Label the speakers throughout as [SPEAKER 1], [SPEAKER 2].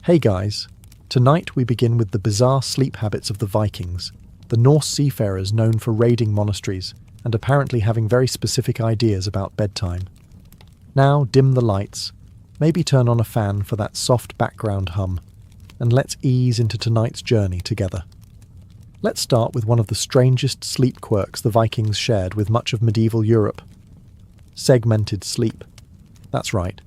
[SPEAKER 1] Hey guys, tonight we begin with the bizarre sleep habits of the Vikings, the Norse seafarers known for raiding monasteries and apparently having very specific ideas about bedtime. Now dim the lights, maybe turn on a fan for that soft background hum, and let's ease into tonight's journey together. Let's start with one of the strangest sleep quirks the Vikings shared with much of medieval Europe. Segmented sleep. That's right.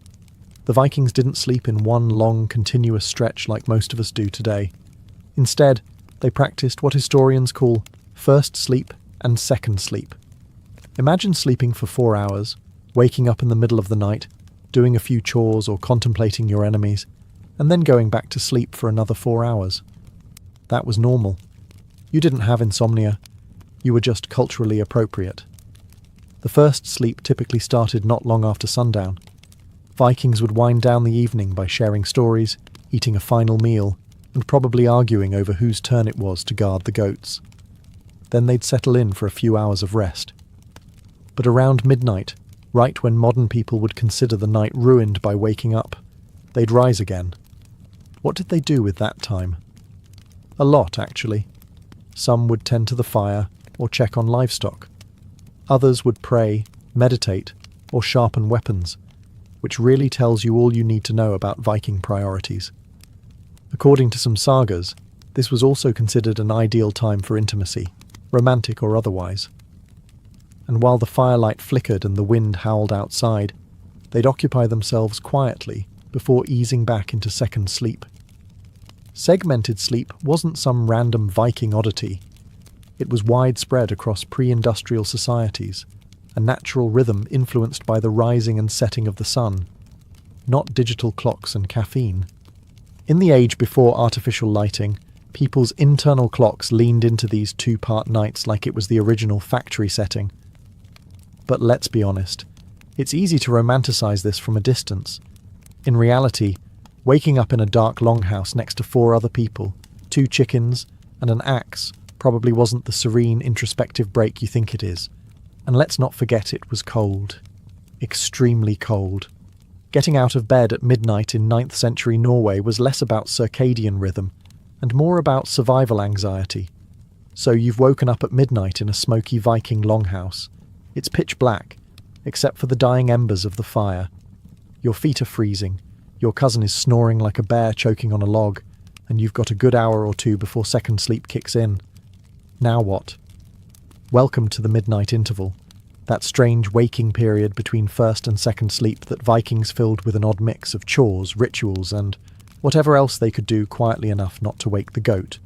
[SPEAKER 1] The Vikings didn't sleep in one long, continuous stretch like most of us do today. Instead, they practiced what historians call first sleep and second sleep. Imagine sleeping for 4 hours, waking up in the middle of the night, doing a few chores or contemplating your enemies, and then going back to sleep for another 4 hours. That was normal. You didn't have insomnia. You were just culturally appropriate. The first sleep typically started not long after sundown. Vikings would wind down the evening by sharing stories, eating a final meal, and probably arguing over whose turn it was to guard the goats. Then they'd settle in for a few hours of rest. But around midnight, right when modern people would consider the night ruined by waking up, they'd rise again. What did they do with that time? A lot, actually. Some would tend to the fire or check on livestock. Others would pray, meditate, or sharpen weapons, which really tells you all you need to know about Viking priorities. According to some sagas, this was also considered an ideal time for intimacy, romantic or otherwise. And while the firelight flickered and the wind howled outside, they'd occupy themselves quietly before easing back into second sleep. Segmented sleep wasn't some random Viking oddity. It was widespread across pre-industrial societies, a natural rhythm influenced by the rising and setting of the sun, not digital clocks and caffeine. In the age before artificial lighting, people's internal clocks leaned into these two-part nights like it was the original factory setting. But let's be honest, it's easy to romanticize this from a distance. In reality, waking up in a dark longhouse next to 4 other people, 2 chickens, and an axe probably wasn't the serene, introspective break you think it is. And let's not forget it was cold. Extremely cold. Getting out of bed at midnight in 9th century Norway was less about circadian rhythm and more about survival anxiety. So you've woken up at midnight in a smoky Viking longhouse. It's pitch black, except for the dying embers of the fire. Your feet are freezing. Your cousin is snoring like a bear choking on a log, and you've got a good hour or 2 before second sleep kicks in. Now what? Welcome to the midnight interval, that strange waking period between first and second sleep that Vikings filled with an odd mix of chores, rituals, and whatever else they could do quietly enough not to wake the goat.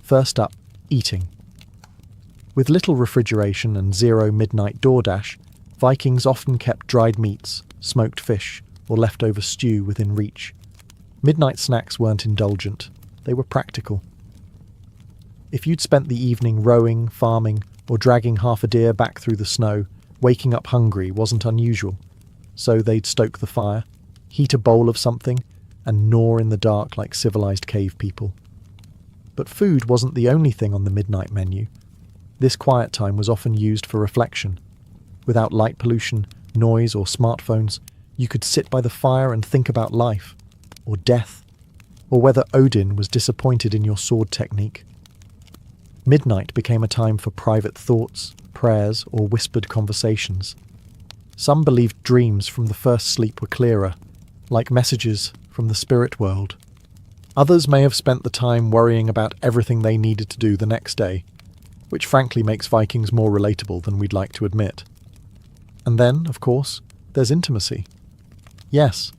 [SPEAKER 1] First up, eating. With little refrigeration and zero midnight DoorDash, Vikings often kept dried meats, smoked fish, or leftover stew within reach. Midnight snacks weren't indulgent, they were practical. If you'd spent the evening rowing, farming, or dragging half a deer back through the snow, waking up hungry wasn't unusual. So they'd stoke the fire, heat a bowl of something, and gnaw in the dark like civilized cave people. But food wasn't the only thing on the midnight menu. This quiet time was often used for reflection. Without light pollution, noise, or smartphones, you could sit by the fire and think about life, or death, or whether Odin was disappointed in your sword technique. Midnight became a time for private thoughts, prayers, or whispered conversations. Some believed dreams from the first sleep were clearer, like messages from the spirit world. Others may have spent the time worrying about everything they needed to do the next day, which frankly makes Vikings more relatable than we'd like to admit. And then, of course, there's intimacy. Yes,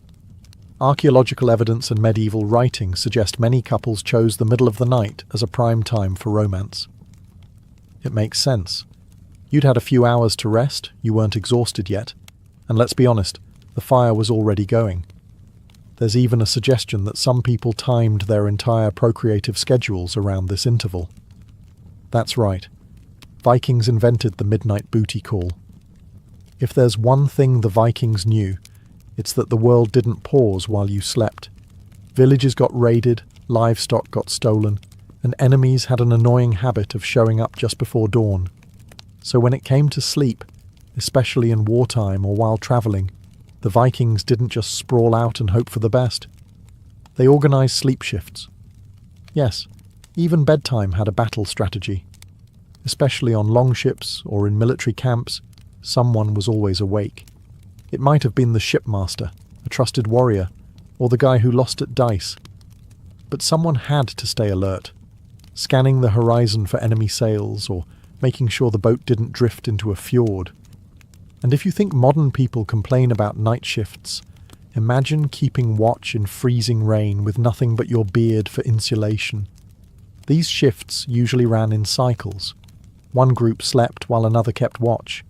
[SPEAKER 1] archaeological evidence and medieval writings suggest many couples chose the middle of the night as a prime time for romance. It makes sense. You'd had a few hours to rest, you weren't exhausted yet, and let's be honest, the fire was already going. There's even a suggestion that some people timed their entire procreative schedules around this interval. That's right. Vikings invented the midnight booty call. If there's one thing the Vikings knew, it's that the world didn't pause while you slept. Villages got raided, livestock got stolen, and enemies had an annoying habit of showing up just before dawn. So when it came to sleep, especially in wartime or while travelling, the Vikings didn't just sprawl out and hope for the best. They organised sleep shifts. Yes, even Bedtime had a battle strategy. Especially on longships or in military camps, someone was always awake. It might have been the shipmaster, a trusted warrior, or the guy who lost at dice. But someone had to stay alert, scanning the horizon for enemy sails or making sure the boat didn't drift into a fjord. And if you think modern people complain about night shifts, imagine keeping watch in freezing rain with nothing but your beard for insulation. These shifts usually ran in cycles. One group slept while another kept watch.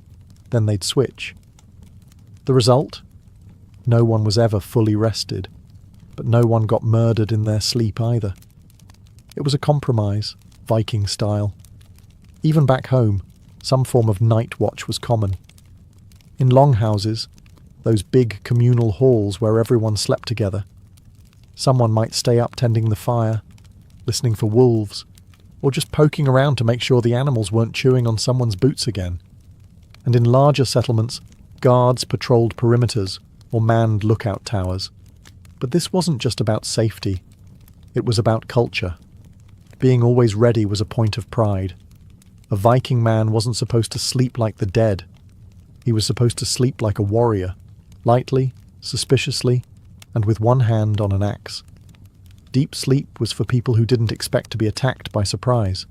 [SPEAKER 1] Then they'd switch. The result? No one was ever fully rested, but no one got murdered in their sleep either. It was a compromise, Viking style. Even back home, some form of night watch was common. In longhouses, those big communal halls where everyone slept together, someone might stay up tending the fire, listening for wolves, or just poking around to make sure the animals weren't chewing on someone's boots again. And in larger settlements, guards patrolled perimeters or manned lookout towers. But this wasn't just about safety. It was about culture. Being always ready was a point of pride. A Viking man wasn't supposed to sleep like the dead. He was supposed to sleep like a warrior, lightly, suspiciously, and with one hand on an axe. Deep sleep was for people who didn't expect to be attacked by surprise.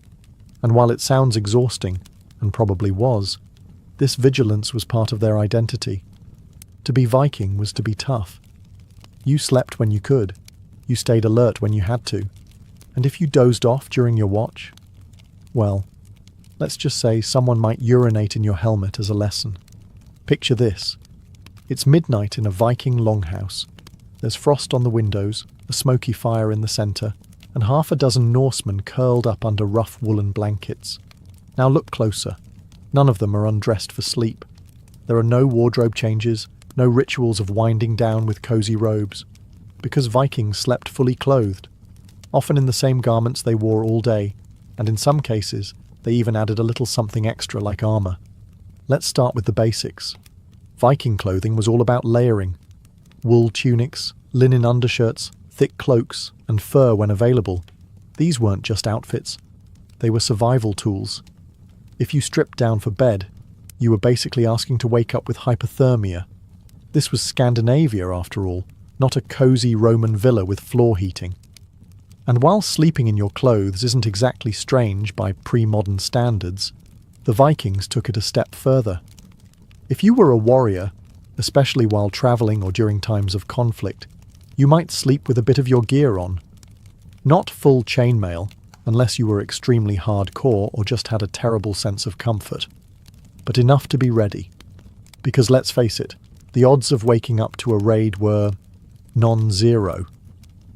[SPEAKER 1] And while it sounds exhausting, and probably was, this vigilance was part of their identity. To be Viking was to be tough. You slept when you could. You stayed alert when you had to. And if you dozed off during your watch, well, let's just say someone might urinate in your helmet as a lesson. Picture this. It's midnight in a Viking longhouse. There's frost on the windows, a smoky fire in the centre, and half a dozen Norsemen curled up under rough woolen blankets. Now look closer. None of them are undressed for sleep. There are no wardrobe changes, no rituals of winding down with cosy robes, because Vikings slept fully clothed, often in the same garments they wore all day, and in some cases they even added a little something extra like armour. Let's start with the basics. Viking clothing was all about layering. Wool tunics, linen undershirts, thick cloaks, and fur when available. These weren't just outfits. They were survival tools. If you stripped down for bed, you were basically asking to wake up with hypothermia. This was Scandinavia, after all, not a cosy Roman villa with floor heating. And while sleeping in your clothes isn't exactly strange by pre-modern standards, the Vikings took it a step further. If you were a warrior, especially while travelling or during times of conflict, you might sleep with a bit of your gear on. Not full chainmail, unless you were extremely hardcore or just had a terrible sense of comfort, but enough to be ready. Because let's face it, the odds of waking up to a raid were non-zero,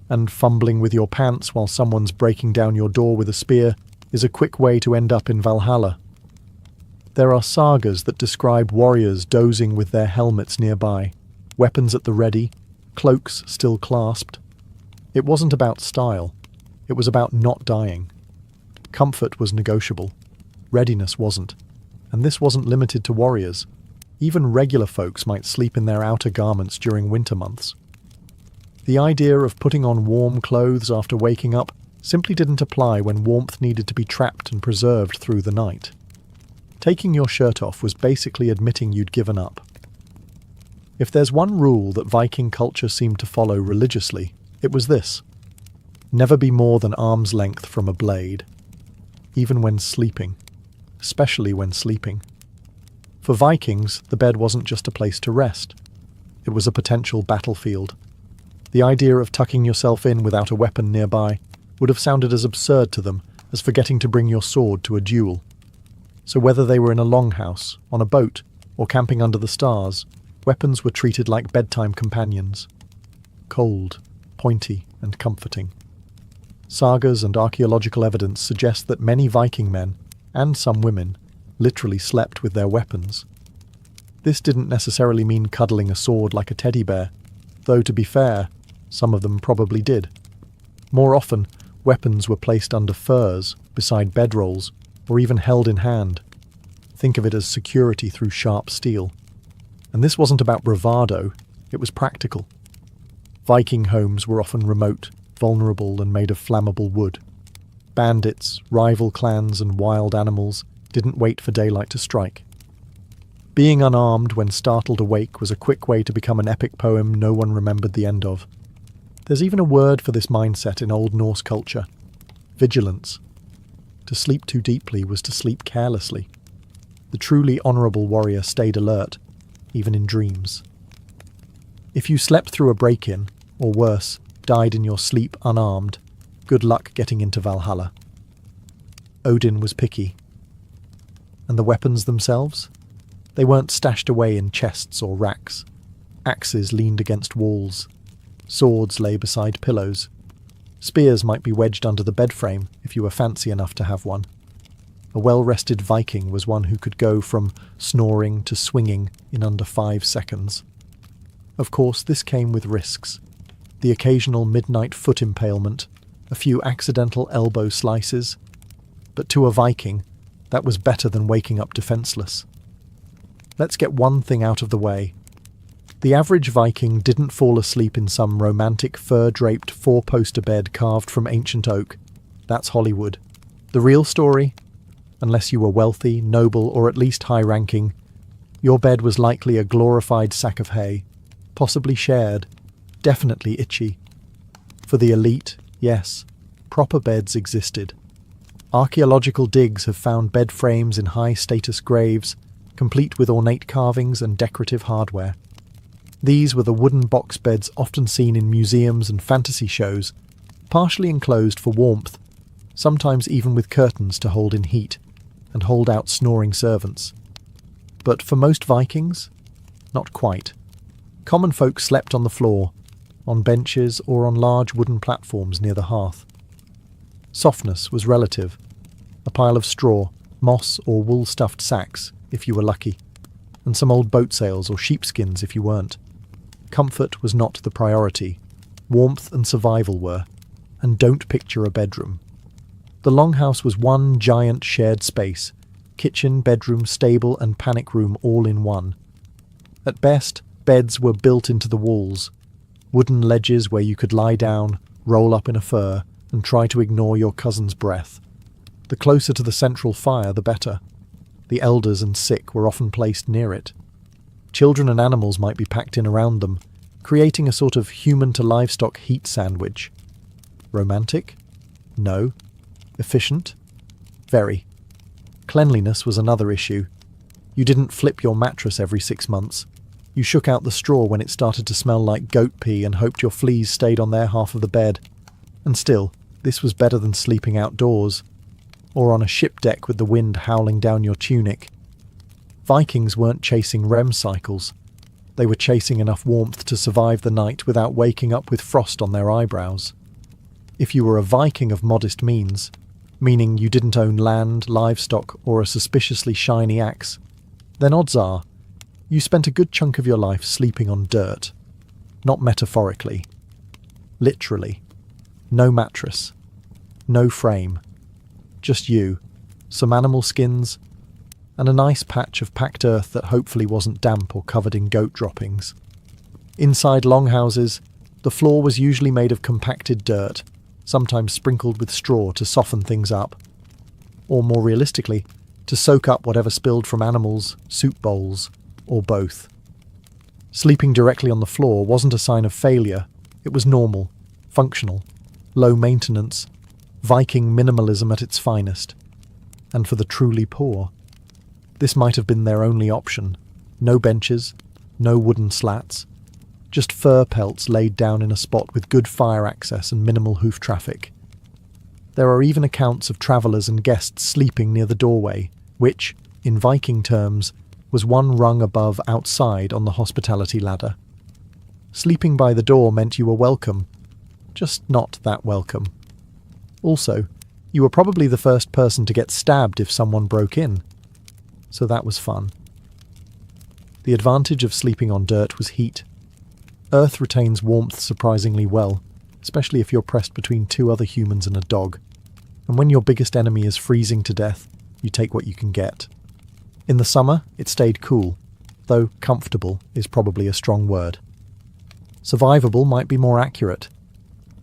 [SPEAKER 1] and fumbling with your pants while someone's breaking down your door with a spear is a quick way to end up in Valhalla. There are sagas that describe warriors dozing with their helmets nearby, weapons at the ready, cloaks still clasped. It wasn't about style, it was about not dying. Comfort was negotiable, readiness wasn't, and this wasn't limited to warriors. Even regular folks might sleep in their outer garments during winter months. The idea of putting on warm clothes after waking up simply didn't apply when warmth needed to be trapped and preserved through the night. Taking your shirt off was basically admitting you'd given up. If there's one rule that Viking culture seemed to follow religiously, it was this: never be more than arm's length from a blade, even when sleeping, especially when sleeping. For Vikings, the bed wasn't just a place to rest. It was a potential battlefield. The idea of tucking yourself in without a weapon nearby would have sounded as absurd to them as forgetting to bring your sword to a duel. So whether they were in a longhouse, on a boat, or camping under the stars, weapons were treated like bedtime companions. Cold, pointy, and comforting. Sagas and archaeological evidence suggest that many Viking men, and some women, literally slept with their weapons. This didn't necessarily mean cuddling a sword like a teddy bear, though to be fair, some of them probably did. More often, weapons were placed under furs, beside bedrolls, or even held in hand. Think of it as security through sharp steel. And this wasn't about bravado, it was practical. Viking homes were often remote, vulnerable, and made of flammable wood. Bandits, rival clans, and wild animals didn't wait for daylight to strike. Being unarmed when startled awake was a quick way to become an epic poem no one remembered the end of. There's even a word for this mindset in Old Norse culture: vigilance. To sleep too deeply was to sleep carelessly. The truly honourable warrior stayed alert, even in dreams. If you slept through a break-in, or worse, died in your sleep unarmed, good luck getting into Valhalla. Odin was picky. And the weapons themselves? They weren't stashed away in chests or racks. Axes leaned against walls. Swords lay beside pillows. Spears might be wedged under the bed frame if you were fancy enough to have one. A well-rested Viking was one who could go from snoring to swinging in under 5 seconds. Of course, this came with risks. The occasional midnight foot impalement, a few accidental elbow slices. But to a Viking, that was better than waking up defenseless. Let's get one thing out of the way. The average Viking didn't fall asleep in some romantic fur-draped 4-poster bed carved from ancient oak. That's Hollywood. The real story? Unless you were wealthy, noble, or at least high-ranking, your bed was likely a glorified sack of hay, possibly shared, definitely itchy. For the elite, yes, proper beds existed. Archaeological digs have found bed frames in high-status graves, complete with ornate carvings and decorative hardware. These were the wooden box beds often seen in museums and fantasy shows, partially enclosed for warmth, sometimes even with curtains to hold in heat and hold out snoring servants. But for most Vikings, not quite. Common folk slept on the floor, on benches or on large wooden platforms near the hearth. Softness was relative. A pile of straw, moss or wool-stuffed sacks, if you were lucky, and some old boat sails or sheepskins if you weren't. Comfort was not the priority. Warmth and survival were. And don't picture a bedroom. The longhouse was one giant shared space, kitchen, bedroom, stable and panic room all in one. At best, beds were built into the walls, wooden ledges where you could lie down, roll up in a fur, and try to ignore your cousin's breath. The closer to the central fire, the better. The elders and sick were often placed near it. Children and animals might be packed in around them, creating a sort of human-to-livestock heat sandwich. Romantic? No. Efficient? Very. Cleanliness was another issue. You didn't flip your mattress every 6 months. You shook out the straw when it started to smell like goat pee and hoped your fleas stayed on their half of the bed. And still, this was better than sleeping outdoors, or on a ship deck with the wind howling down your tunic. Vikings weren't chasing REM cycles. They were chasing enough warmth to survive the night without waking up with frost on their eyebrows. If you were a Viking of modest means, meaning you didn't own land, livestock, or a suspiciously shiny axe, then odds are you spent a good chunk of your life sleeping on dirt. Not metaphorically. Literally. No mattress. No frame. Just you, some animal skins, and a nice patch of packed earth that hopefully wasn't damp or covered in goat droppings. Inside longhouses, the floor was usually made of compacted dirt, sometimes sprinkled with straw to soften things up, or more realistically, to soak up whatever spilled from animals, soup bowls, or both. Sleeping directly on the floor wasn't a sign of failure. It was normal, functional, low maintenance, Viking minimalism at its finest. And for the truly poor, this might have been their only option. No benches, no wooden slats, just fur pelts laid down in a spot with good fire access and minimal hoof traffic. There are even accounts of travellers and guests sleeping near the doorway, which, in Viking terms, was one rung above outside on the hospitality ladder. Sleeping by the door meant you were welcome, just not that welcome. Also, you were probably the first person to get stabbed if someone broke in, so that was fun. The advantage of sleeping on dirt was heat. Earth retains warmth surprisingly well, especially if you're pressed between 2 other humans and a dog. And when your biggest enemy is freezing to death, you take what you can get. In the summer, it stayed cool, though comfortable is probably a strong word. Survivable might be more accurate.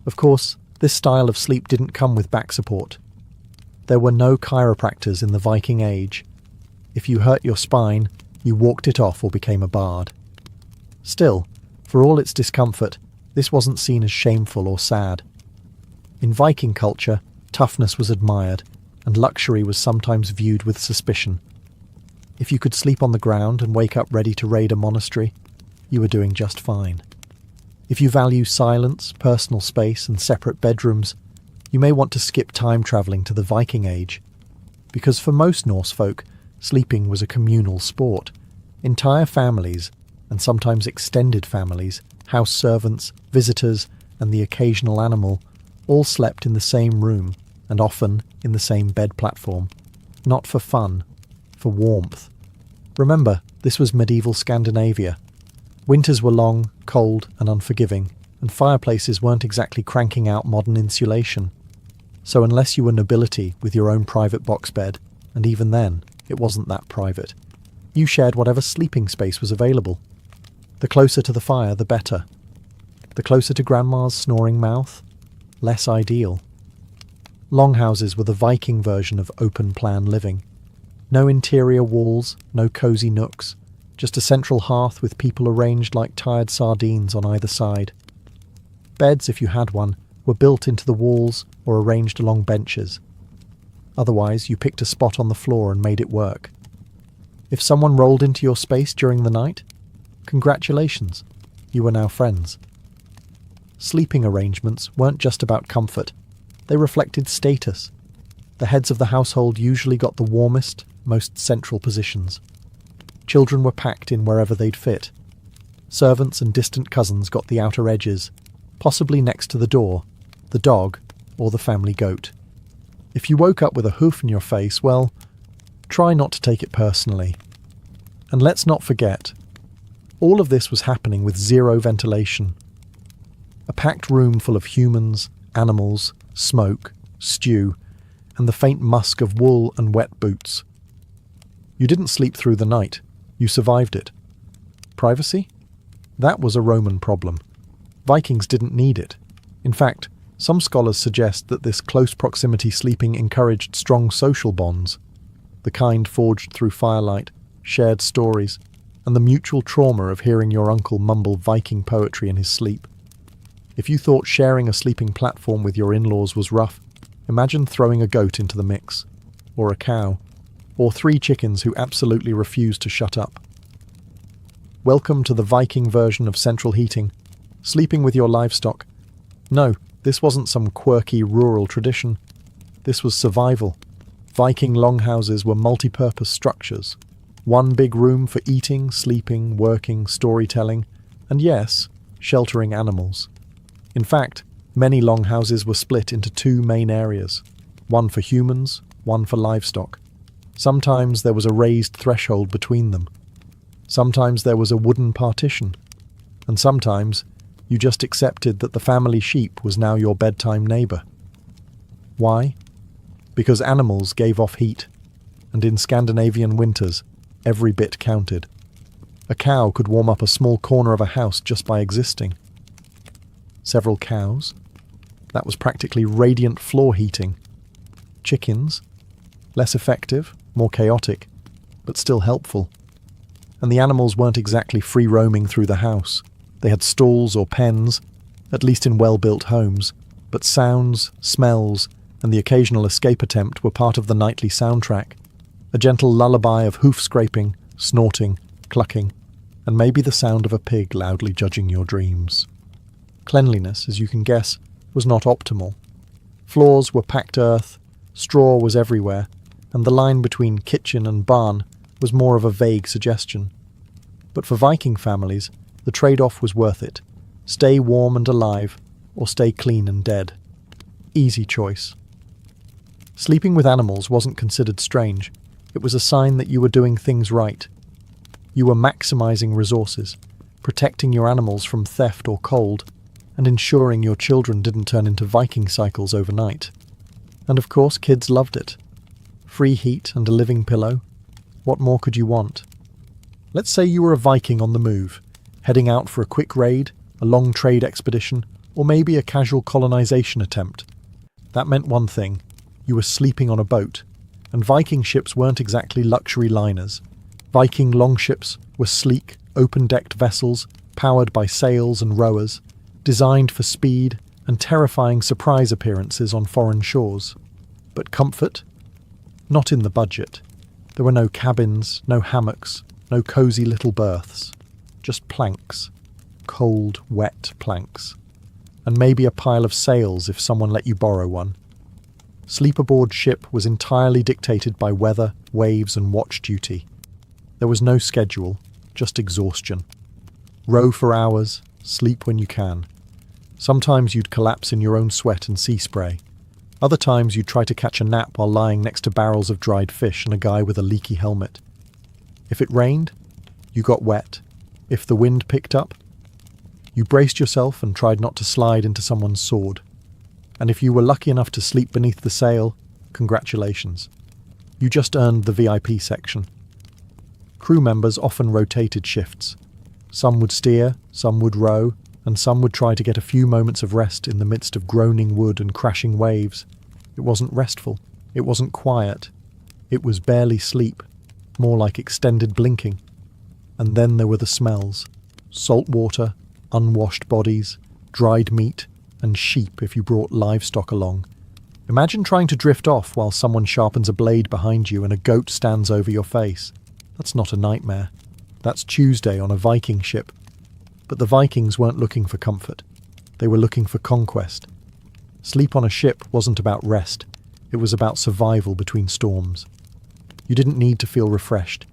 [SPEAKER 1] Of course, this style of sleep didn't come with back support. There were no chiropractors in the Viking Age. If you hurt your spine, you walked it off or became a bard. Still, for all its discomfort, this wasn't seen as shameful or sad. In Viking culture, toughness was admired, and luxury was sometimes viewed with suspicion. If you could sleep on the ground and wake up ready to raid a monastery, you were doing just fine. If you value silence, personal space, and separate bedrooms, you may want to skip time travelling to the Viking Age. Because for most Norse folk, sleeping was a communal sport. Entire families, and sometimes extended families, house servants, visitors, and the occasional animal, all slept in the same room, and often in the same bed platform. Not for fun, for warmth. Remember, this was medieval Scandinavia. Winters were long, cold, and unforgiving, and fireplaces weren't exactly cranking out modern insulation. So unless you were nobility with your own private box bed, and even then, it wasn't that private, you shared whatever sleeping space was available. The closer to the fire, the better. The closer to Grandma's snoring mouth, less ideal. Longhouses were the Viking version of open-plan living. No interior walls, no cosy nooks, just a central hearth with people arranged like tired sardines on either side. Beds, if you had one, were built into the walls or arranged along benches. Otherwise, you picked a spot on the floor and made it work. If someone rolled into your space during the night, congratulations, you were now friends. Sleeping arrangements weren't just about comfort, they reflected status. The heads of the household usually got the warmest, most central positions. Children were packed in wherever they'd fit. Servants and distant cousins got the outer edges, possibly next to the door, the dog, or the family goat. If you woke up with a hoof in your face, well, try not to take it personally. And let's not forget, all of this was happening with zero ventilation. A packed room full of humans, animals, smoke, stew, and the faint musk of wool and wet boots. You didn't sleep through the night. You survived it. Privacy? That was a Roman problem. Vikings didn't need it. In fact, some scholars suggest that this close proximity sleeping encouraged strong social bonds, the kind forged through firelight, shared stories, and the mutual trauma of hearing your uncle mumble Viking poetry in his sleep. If you thought sharing a sleeping platform with your in-laws was rough, imagine throwing a goat into the mix, or a cow, or 3 chickens who absolutely refused to shut up. Welcome to the Viking version of central heating, sleeping with your livestock. No, this wasn't some quirky rural tradition. This was survival. Viking longhouses were multi-purpose structures. One big room for eating, sleeping, working, storytelling, and yes, sheltering animals. In fact, many longhouses were split into 2 main areas, one for humans, one for livestock. Sometimes there was a raised threshold between them. Sometimes there was a wooden partition. And sometimes you just accepted that the family sheep was now your bedtime neighbour. Why? Because animals gave off heat, and in Scandinavian winters, every bit counted. A cow could warm up a small corner of a house just by existing. Several cows? That was practically radiant floor heating. Chickens? Less effective, more chaotic, but still helpful. And the animals weren't exactly free roaming through the house. They had stalls or pens, at least in well-built homes, but sounds, smells, and the occasional escape attempt were part of the nightly soundtrack. A gentle lullaby of hoof-scraping, snorting, clucking, and maybe the sound of a pig loudly judging your dreams. Cleanliness, as you can guess, was not optimal. Floors were packed earth, straw was everywhere, and the line between kitchen and barn was more of a vague suggestion. But for Viking families, the trade-off was worth it. Stay warm and alive, or stay clean and dead. Easy choice. Sleeping with animals wasn't considered strange. It was a sign that you were doing things right. You were maximizing resources, protecting your animals from theft or cold, and ensuring your children didn't turn into Viking cycles overnight. And of course, kids loved it. Free heat and a living pillow. What more could you want? Let's say you were a Viking on the move, heading out for a quick raid, a long trade expedition, or maybe a casual colonization attempt. That meant one thing: you were sleeping on a boat, and Viking ships weren't exactly luxury liners. Viking longships were sleek, open-decked vessels powered by sails and rowers, designed for speed and terrifying surprise appearances on foreign shores. But comfort? Not in the budget. There were no cabins, no hammocks, no cosy little berths. Just planks. Cold, wet planks. And maybe a pile of sails if someone let you borrow one. Sleep aboard ship was entirely dictated by weather, waves, and watch duty. There was no schedule, just exhaustion. Row for hours, sleep when you can. Sometimes you'd collapse in your own sweat and sea spray. Other times you'd try to catch a nap while lying next to barrels of dried fish and a guy with a leaky helmet. If it rained, you got wet. If the wind picked up, you braced yourself and tried not to slide into someone's sword. And if you were lucky enough to sleep beneath the sail, congratulations. You just earned the VIP section. Crew members often rotated shifts. Some would steer, some would row, and some would try to get a few moments of rest in the midst of groaning wood and crashing waves. It wasn't restful. It wasn't quiet. It was barely sleep, more like extended blinking. And then there were the smells. Salt water, unwashed bodies, dried meat, and sheep if you brought livestock along. Imagine trying to drift off while someone sharpens a blade behind you and a goat stands over your face. That's not a nightmare. That's Tuesday on a Viking ship. But the Vikings weren't looking for comfort. They were looking for conquest. Sleep on a ship wasn't about rest. It was about survival between storms. You didn't need to feel refreshed.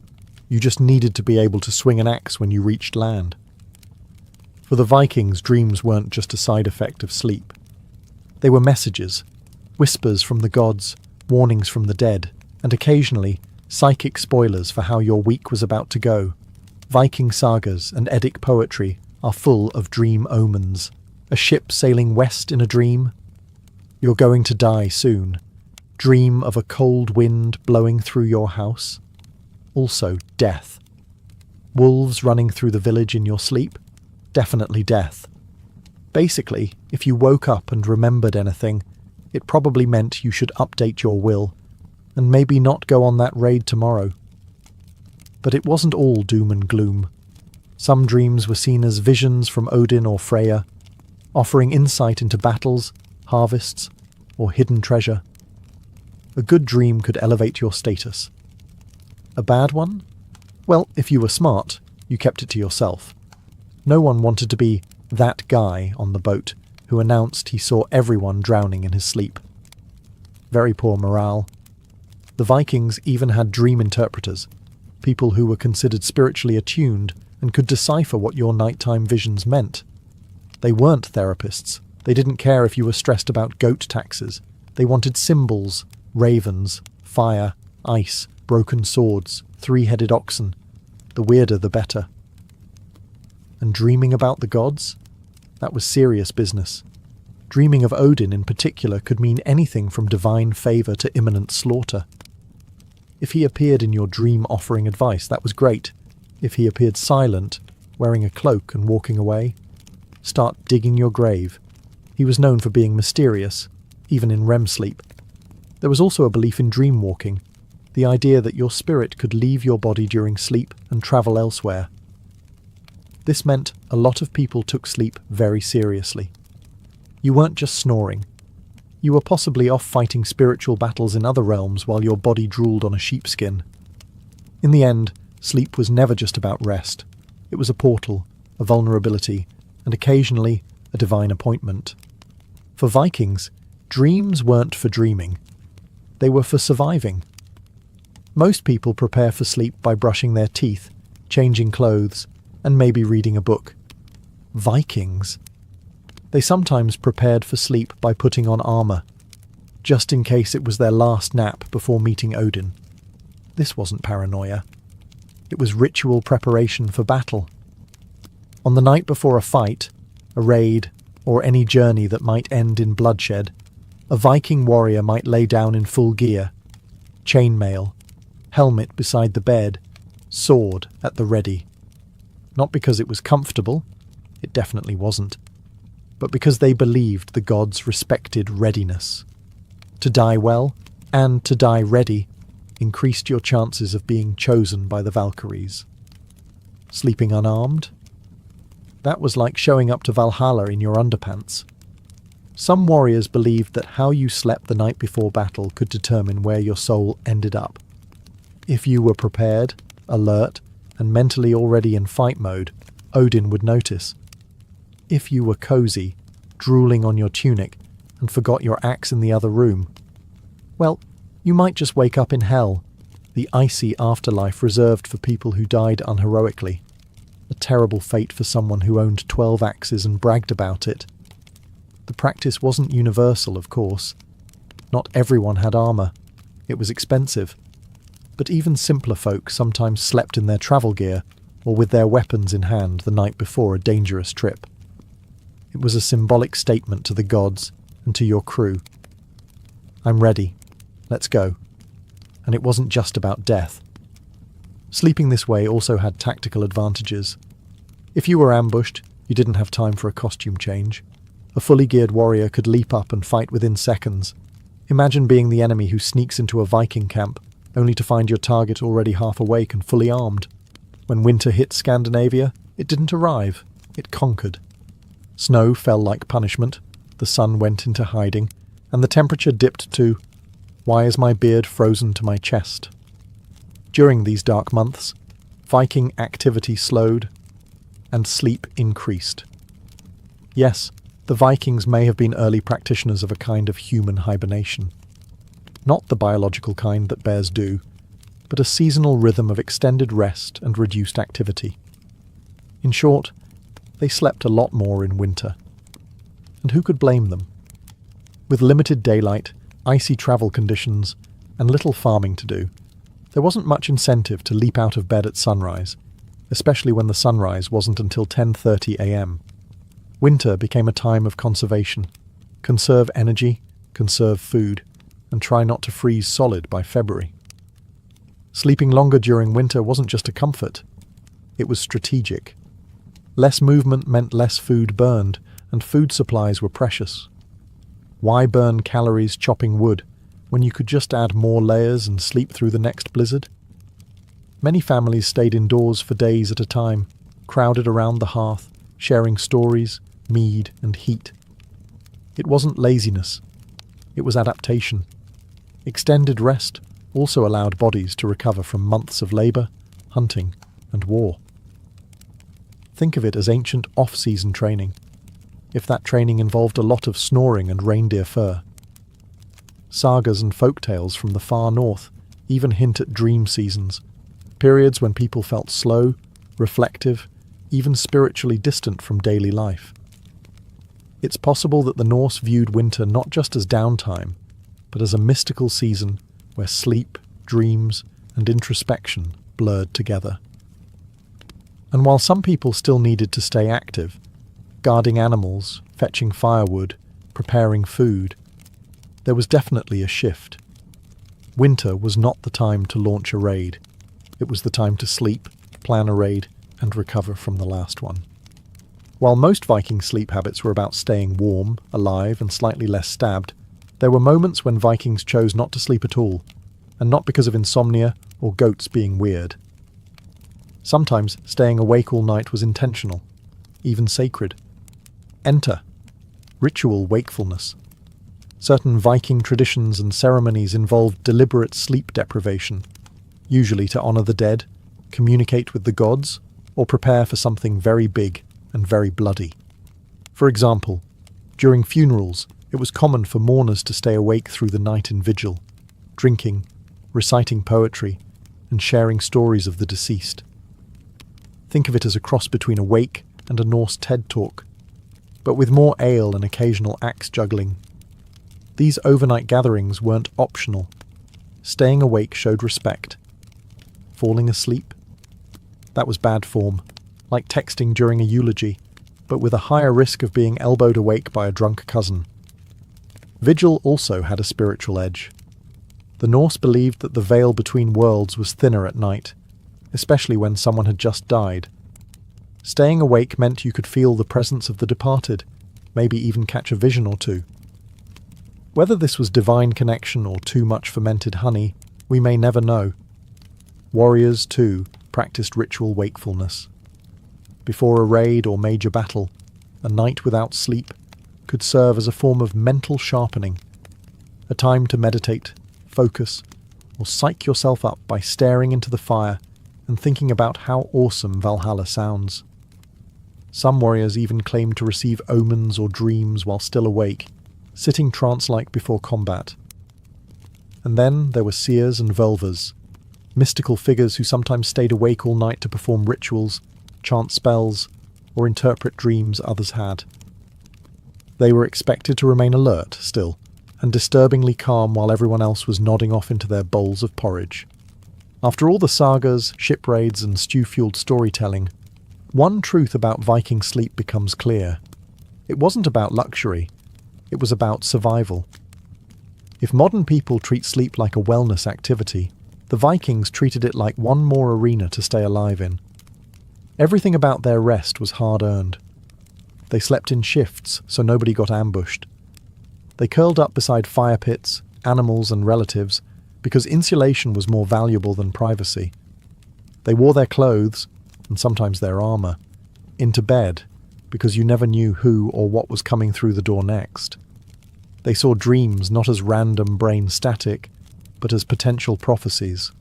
[SPEAKER 1] You just needed to be able to swing an axe when you reached land. For the Vikings, dreams weren't just a side effect of sleep. They were messages, whispers from the gods, warnings from the dead, and occasionally psychic spoilers for how your week was about to go. Viking sagas and Eddic poetry are full of dream omens. A ship sailing west in a dream. You're going to die soon. Dream of a cold wind blowing through your house. Also death. Wolves running through the village in your sleep. Definitely death. Basically, if you woke up and remembered anything, it probably meant you should update your will, and maybe not go on that raid tomorrow. But it wasn't all doom and gloom. Some dreams were seen as visions from Odin or Freya, offering insight into battles, harvests, or hidden treasure. A good dream could elevate your status. A bad one? Well, if you were smart, you kept it to yourself. No one wanted to be that guy on the boat who announced he saw everyone drowning in his sleep. Very poor morale. The Vikings even had dream interpreters, people who were considered spiritually attuned and could decipher what your nighttime visions meant. They weren't therapists. They didn't care if you were stressed about goat taxes. They wanted symbols, ravens, fire, ice, broken swords, three-headed oxen. The weirder the better. And dreaming about the gods? That was serious business. Dreaming of Odin in particular could mean anything from divine favour to imminent slaughter. If he appeared in your dream offering advice, that was great. If he appeared silent, wearing a cloak and walking away, start digging your grave. He was known for being mysterious, even in REM sleep. There was also a belief in dream walking, the idea that your spirit could leave your body during sleep and travel elsewhere. This meant a lot of people took sleep very seriously. You weren't just snoring. You were possibly off fighting spiritual battles in other realms while your body drooled on a sheepskin. In the end, sleep was never just about rest. It was a portal, a vulnerability, and occasionally a divine appointment. For Vikings, dreams weren't for dreaming. They were for surviving. Most people prepare for sleep by brushing their teeth, changing clothes, and maybe reading a book. Vikings. They sometimes prepared for sleep by putting on armour, just in case it was their last nap before meeting Odin. This wasn't paranoia. It was ritual preparation for battle. On the night before a fight, a raid, or any journey that might end in bloodshed, a Viking warrior might lay down in full gear, chainmail, helmet beside the bed, sword at the ready. Not because it was comfortable, It definitely wasn't. But because they believed the gods respected readiness. To die well, and to die ready, increased your chances of being chosen by the Valkyries. Sleeping unarmed? That was like showing up to Valhalla in your underpants. Some warriors believed that how you slept the night before battle could determine where your soul ended up. If you were prepared, alert, and mentally already in fight mode, Odin would notice. If you were cozy, drooling on your tunic, and forgot your axe in the other room, well, you might just wake up in hell, the icy afterlife reserved for people who died unheroically. A terrible fate for someone who owned 12 axes and bragged about it. The practice wasn't universal, of course. Not everyone had armour. It was expensive. But even simpler folk sometimes slept in their travel gear or with their weapons in hand the night before a dangerous trip. It was a symbolic statement to the gods and to your crew. I'm ready. Let's go. And it wasn't just about death. Sleeping this way also had tactical advantages. If you were ambushed, you didn't have time for a costume change. A fully geared warrior could leap up and fight within seconds. Imagine being the enemy who sneaks into a Viking camp, only to find your target already half awake and fully armed. When winter hit Scandinavia, it didn't arrive, it conquered. Snow fell like punishment, the sun went into hiding, and the temperature dipped to, "Why is my beard frozen to my chest?" During these dark months, Viking activity slowed, and sleep increased. Yes, the Vikings may have been early practitioners of a kind of human hibernation. Not the biological kind that bears do, but a seasonal rhythm of extended rest and reduced activity. In short, they slept a lot more in winter. And who could blame them? With limited daylight, icy travel conditions, and little farming to do, there wasn't much incentive to leap out of bed at sunrise, especially when the sunrise wasn't until 10:30 a.m. Winter became a time of conservation. Conserve energy, conserve food, and try not to freeze solid by February. Sleeping longer during winter wasn't just a comfort, it was strategic. Less movement meant less food burned, and food supplies were precious. Why burn calories chopping wood when you could just add more layers and sleep through the next blizzard? Many families stayed indoors for days at a time, crowded around the hearth, sharing stories, mead, and heat. It wasn't laziness, it was adaptation. Extended rest also allowed bodies to recover from months of labour, hunting, and war. Think of it as ancient off-season training, if that training involved a lot of snoring and reindeer fur. Sagas and folk tales from the far north even hint at dream seasons, periods when people felt slow, reflective, even spiritually distant from daily life. It's possible that the Norse viewed winter not just as downtime, but as a mystical season where sleep, dreams, and introspection blurred together. And while some people still needed to stay active, guarding animals, fetching firewood, preparing food, there was definitely a shift. Winter was not the time to launch a raid. It was the time to sleep, plan a raid, and recover from the last one. While most Viking sleep habits were about staying warm, alive, and slightly less stabbed, there were moments when Vikings chose not to sleep at all, and not because of insomnia or goats being weird. Sometimes staying awake all night was intentional, even sacred. Enter ritual wakefulness. Certain Viking traditions and ceremonies involved deliberate sleep deprivation, usually to honour the dead, communicate with the gods, or prepare for something very big and very bloody. For example, during funerals, it was common for mourners to stay awake through the night in vigil, drinking, reciting poetry, and sharing stories of the deceased. Think of it as a cross between a wake and a Norse TED Talk, but with more ale and occasional axe juggling. These overnight gatherings weren't optional. Staying awake showed respect. Falling asleep? That was bad form, like texting during a eulogy, but with a higher risk of being elbowed awake by a drunk cousin. Vigil also had a spiritual edge. The Norse believed that the veil between worlds was thinner at night, especially when someone had just died. Staying awake meant you could feel the presence of the departed, maybe even catch a vision or two. Whether this was divine connection or too much fermented honey, we may never know. Warriors, too, practiced ritual wakefulness. Before a raid or major battle, a night without sleep could serve as a form of mental sharpening, a time to meditate, focus, or psych yourself up by staring into the fire and thinking about how awesome Valhalla sounds. Some warriors even claimed to receive omens or dreams while still awake, sitting trance-like before combat. And then there were seers and vulvas, mystical figures who sometimes stayed awake all night to perform rituals, chant spells, or interpret dreams others had. They were expected to remain alert still, and disturbingly calm while everyone else was nodding off into their bowls of porridge. After all the sagas, ship raids, and stew-fueled storytelling, one truth about Viking sleep becomes clear. It wasn't about luxury, it was about survival. If modern people treat sleep like a wellness activity, the Vikings treated it like one more arena to stay alive in. Everything about their rest was hard-earned. They slept in shifts so nobody got ambushed. They curled up beside fire pits, animals and relatives because insulation was more valuable than privacy. They wore their clothes, and sometimes their armour, into bed because you never knew who or what was coming through the door next. They saw dreams not as random brain static, but as potential prophecies.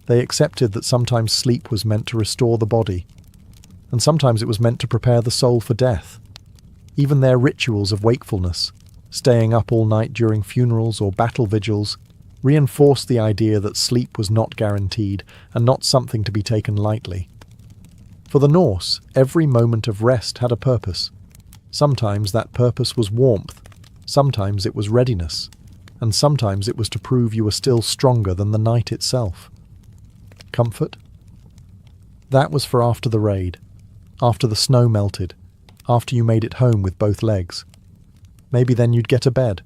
[SPEAKER 1] They accepted that sometimes sleep was meant to restore the body, and sometimes it was meant to prepare the soul for death. Even their rituals of wakefulness, staying up all night during funerals or battle vigils, reinforced the idea that sleep was not guaranteed and not something to be taken lightly. For the Norse, every moment of rest had a purpose. Sometimes that purpose was warmth, sometimes it was readiness, and sometimes it was to prove you were still stronger than the night itself. Comfort? That was for after the raid, after the snow melted, after you made it home with both legs. Maybe then you'd get a bed,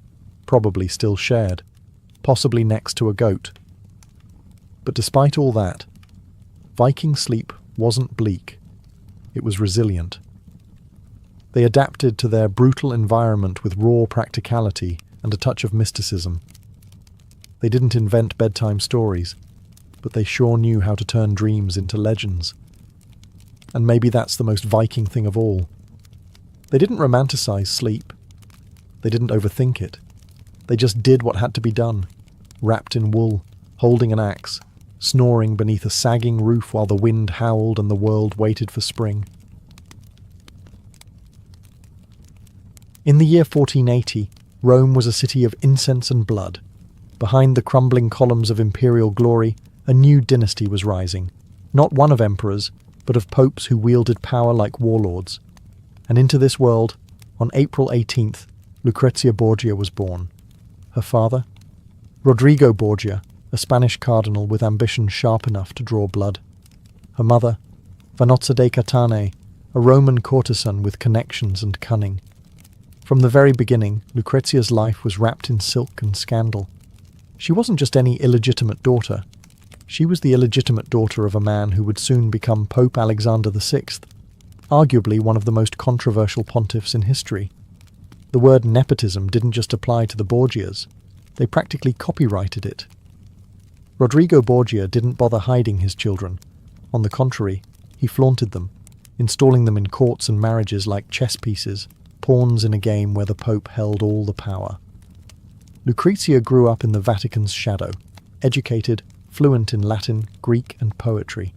[SPEAKER 1] probably still shared, possibly next to a goat. But despite all that, Viking sleep wasn't bleak. It was resilient. They adapted to their brutal environment with raw practicality and a touch of mysticism. They didn't invent bedtime stories, but they sure knew how to turn dreams into legends. And maybe that's the most Viking thing of all. They didn't romanticize sleep. They didn't overthink it. They just did what had to be done, wrapped in wool, holding an axe, snoring beneath a sagging roof while the wind howled and the world waited for spring. In the year 1480, Rome was a city of incense and blood. Behind the crumbling columns of imperial glory, a new dynasty was rising, not one of emperors, but of popes who wielded power like warlords. And into this world, on April 18th, Lucrezia Borgia was born. Her father? Rodrigo Borgia, a Spanish cardinal with ambition sharp enough to draw blood. Her mother? Vanozza de Catane, a Roman courtesan with connections and cunning. From the very beginning, Lucrezia's life was wrapped in silk and scandal. She wasn't just any illegitimate daughter. She was the illegitimate daughter of a man who would soon become Pope Alexander VI, arguably one of the most controversial pontiffs in history. The word nepotism didn't just apply to the Borgias. They practically copyrighted it. Rodrigo Borgia didn't bother hiding his children. On the contrary, he flaunted them, installing them in courts and marriages like chess pieces, pawns in a game where the Pope held all the power. Lucrezia grew up in the Vatican's shadow, educated, fluent in Latin, Greek, and poetry.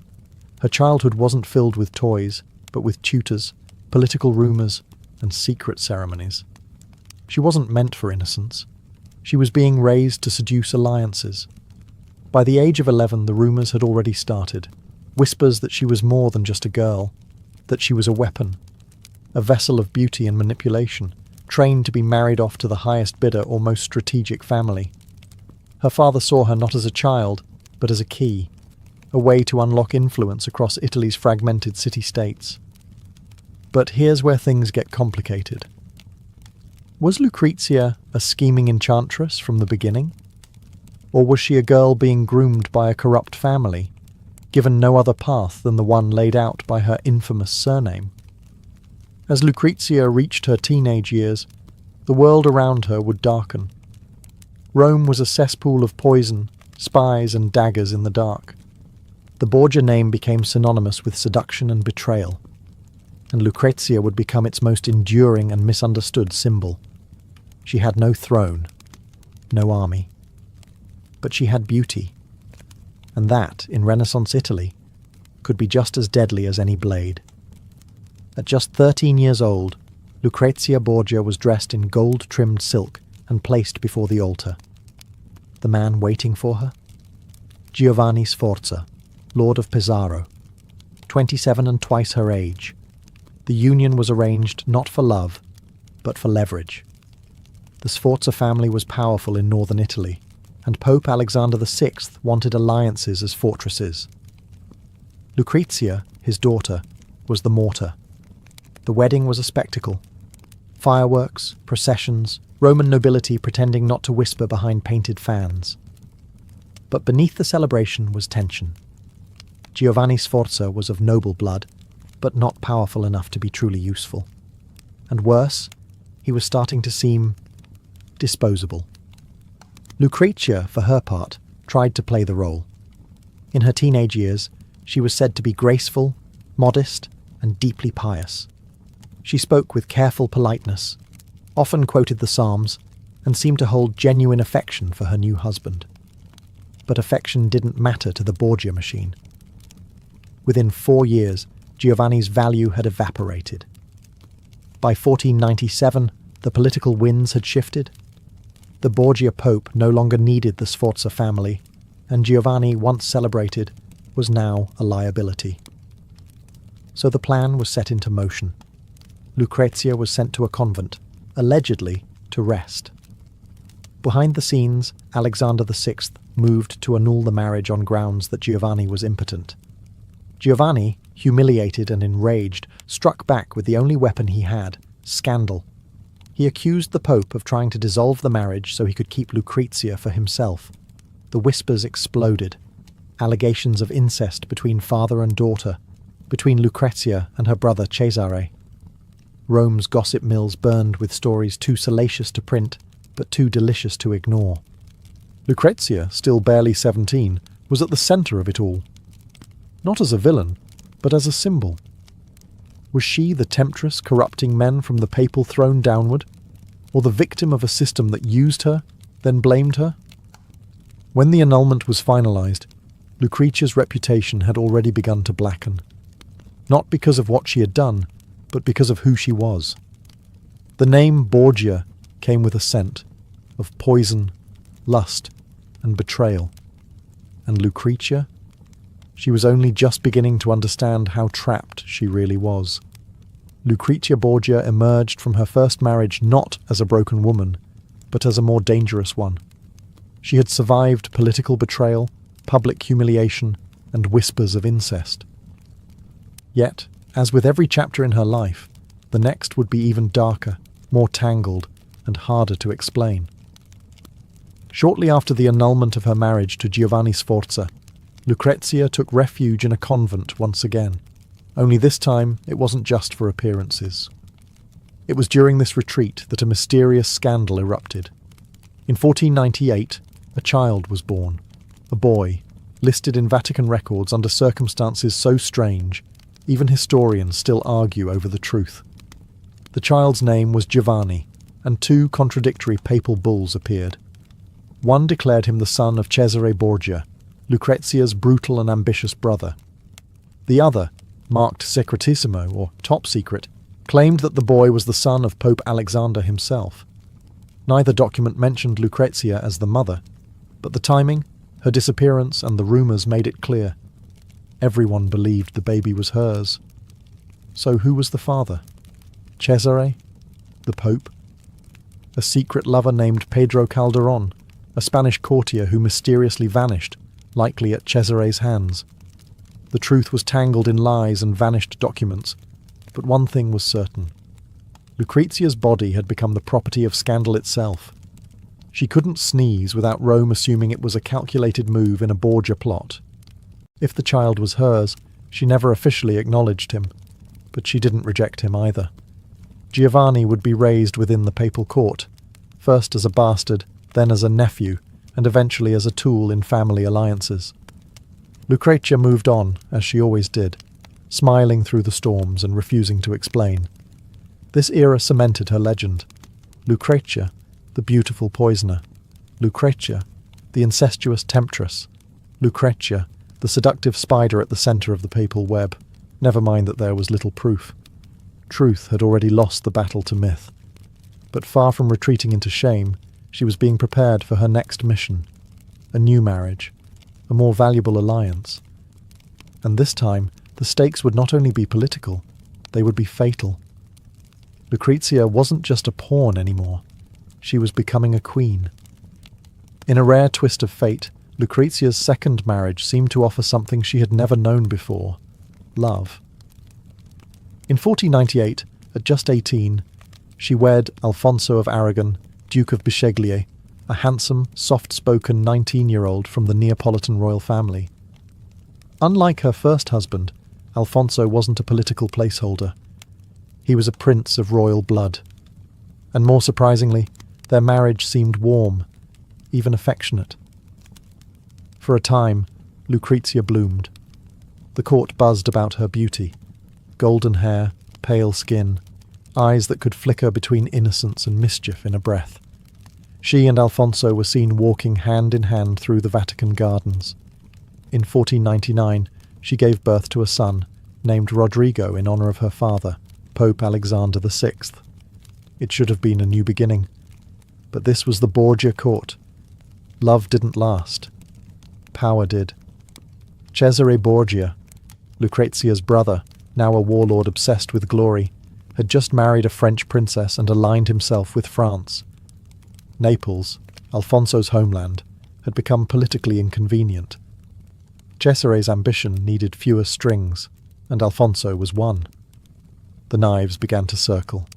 [SPEAKER 1] Her childhood wasn't filled with toys, but with tutors, political rumours, and secret ceremonies. She wasn't meant for innocence. She was being raised to seduce alliances. By the age of 11, the rumours had already started. Whispers that she was more than just a girl, that she was a weapon, a vessel of beauty and manipulation, trained to be married off to the highest bidder or most strategic family. Her father saw her not as a child, but as a key, a way to unlock influence across Italy's fragmented city-states. But here's where things get complicated. Was Lucrezia a scheming enchantress from the beginning? Or was she a girl being groomed by a corrupt family, given no other path than the one laid out by her infamous surname. As Lucrezia reached her teenage years, the world around her would darken. Rome was a cesspool of poison, spies and daggers in the dark. The Borgia name became synonymous with seduction and betrayal, and Lucrezia would become its most enduring and misunderstood symbol. She had no throne, no army, but she had beauty, and that, in Renaissance Italy, could be just as deadly as any blade. At just 13 years old, Lucrezia Borgia was dressed in gold-trimmed silk and placed before the altar. The man waiting for her? Giovanni Sforza, Lord of Pesaro, 27 and twice her age. The union was arranged not for love, but for leverage. The Sforza family was powerful in northern Italy, and Pope Alexander VI wanted alliances as fortresses. Lucrezia, his daughter, was the mortar. The wedding was a spectacle. Fireworks, processions, Roman nobility pretending not to whisper behind painted fans. But beneath the celebration was tension. Giovanni Sforza was of noble blood, but not powerful enough to be truly useful. And worse, he was starting to seem disposable. Lucrezia, for her part, tried to play the role. In her teenage years, she was said to be graceful, modest, and deeply pious. She spoke with careful politeness, often quoted the Psalms, and seemed to hold genuine affection for her new husband. But affection didn't matter to the Borgia machine. Within 4 years, Giovanni's value had evaporated. By 1497, the political winds had shifted. The Borgia Pope no longer needed the Sforza family, and Giovanni, once celebrated, was now a liability. So the plan was set into motion. Lucrezia was sent to a convent, allegedly to rest. Behind the scenes, Alexander VI moved to annul the marriage on grounds that Giovanni was impotent. Giovanni, humiliated and enraged, struck back with the only weapon he had, scandal. He accused the Pope of trying to dissolve the marriage so he could keep Lucrezia for himself. The whispers exploded. Allegations of incest between father and daughter, between Lucrezia and her brother Cesare. Rome's gossip mills burned with stories too salacious to print, but too delicious to ignore. Lucrezia, still barely 17, was at the centre of it all. Not as a villain, but as a symbol. Was she the temptress corrupting men from the papal throne downward, or the victim of a system that used her, then blamed her? When the annulment was finalised, Lucrezia's reputation had already begun to blacken. Not because of what she had done, but because of who she was. The name Borgia came with a scent of poison, lust, and betrayal. And Lucrezia? She was only just beginning to understand how trapped she really was. Lucrezia Borgia emerged from her first marriage not as a broken woman, but as a more dangerous one. She had survived political betrayal, public humiliation, and whispers of incest. Yet, as with every chapter in her life, the next would be even darker, more tangled, and harder to explain. Shortly after the annulment of her marriage to Giovanni Sforza, Lucrezia took refuge in a convent once again, only this time it wasn't just for appearances. It was during this retreat that a mysterious scandal erupted. In 1498, a child was born, a boy, listed in Vatican records under circumstances so strange, even historians still argue over the truth. The child's name was Giovanni, and 2 contradictory papal bulls appeared. One declared him the son of Cesare Borgia, Lucrezia's brutal and ambitious brother. The other, marked Secretissimo, or top secret, claimed that the boy was the son of Pope Alexander himself. Neither document mentioned Lucrezia as the mother, but the timing, her disappearance, and the rumours made it clear. Everyone believed the baby was hers. So who was the father? Cesare? The Pope? A secret lover named Pedro Calderón, a Spanish courtier who mysteriously vanished, likely at Cesare's hands. The truth was tangled in lies and vanished documents, but one thing was certain. Lucrezia's body had become the property of scandal itself. She couldn't sneeze without Rome assuming it was a calculated move in a Borgia plot. If the child was hers, she never officially acknowledged him, but she didn't reject him either. Giovanni would be raised within the papal court, first as a bastard, then as a nephew, and eventually as a tool in family alliances. Lucrezia moved on, as she always did, smiling through the storms and refusing to explain. This era cemented her legend. Lucrezia, the beautiful poisoner. Lucrezia, the incestuous temptress. Lucrezia, the seductive spider at the centre of the papal web. Never mind that there was little proof. Truth had already lost the battle to myth. But far from retreating into shame, she was being prepared for her next mission. A new marriage. A more valuable alliance. And this time, the stakes would not only be political, they would be fatal. Lucrezia wasn't just a pawn anymore. She was becoming a queen. In a rare twist of fate, Lucrezia's second marriage seemed to offer something she had never known before: love. In 1498, at just 18, she wed Alfonso of Aragon, Duke of Bisceglie, a handsome, soft-spoken 19-year-old from the Neapolitan royal family. Unlike her first husband, Alfonso wasn't a political placeholder. He was a prince of royal blood. And more surprisingly, their marriage seemed warm, even affectionate. For a time, Lucrezia bloomed. The court buzzed about her beauty. Golden hair, pale skin, eyes that could flicker between innocence and mischief in a breath. She and Alfonso were seen walking hand in hand through the Vatican gardens. In 1499, she gave birth to a son, named Rodrigo in honour of her father, Pope Alexander VI. It should have been a new beginning. But this was the Borgia court. Love didn't last. Power did. Cesare Borgia, Lucrezia's brother, now a warlord obsessed with glory, had just married a French princess and aligned himself with France. Naples, Alfonso's homeland, had become politically inconvenient. Cesare's ambition needed fewer strings, and Alfonso was one. The knives began to circle.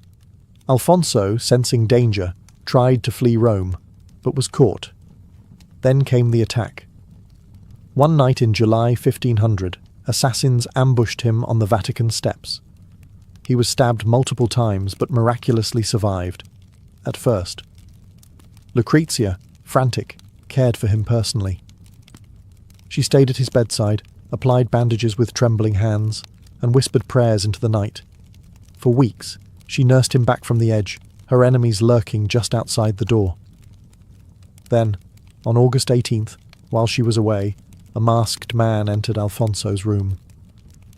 [SPEAKER 1] Alfonso, sensing danger, tried to flee Rome, but was caught. Then came the attack. One night in July 1500, assassins ambushed him on the Vatican steps. He was stabbed multiple times, but miraculously survived. At first. Lucrezia, frantic, cared for him personally. She stayed at his bedside, applied bandages with trembling hands, and whispered prayers into the night. For weeks, she nursed him back from the edge, her enemies lurking just outside the door. Then, on August 18th, while she was away, a masked man entered Alfonso's room.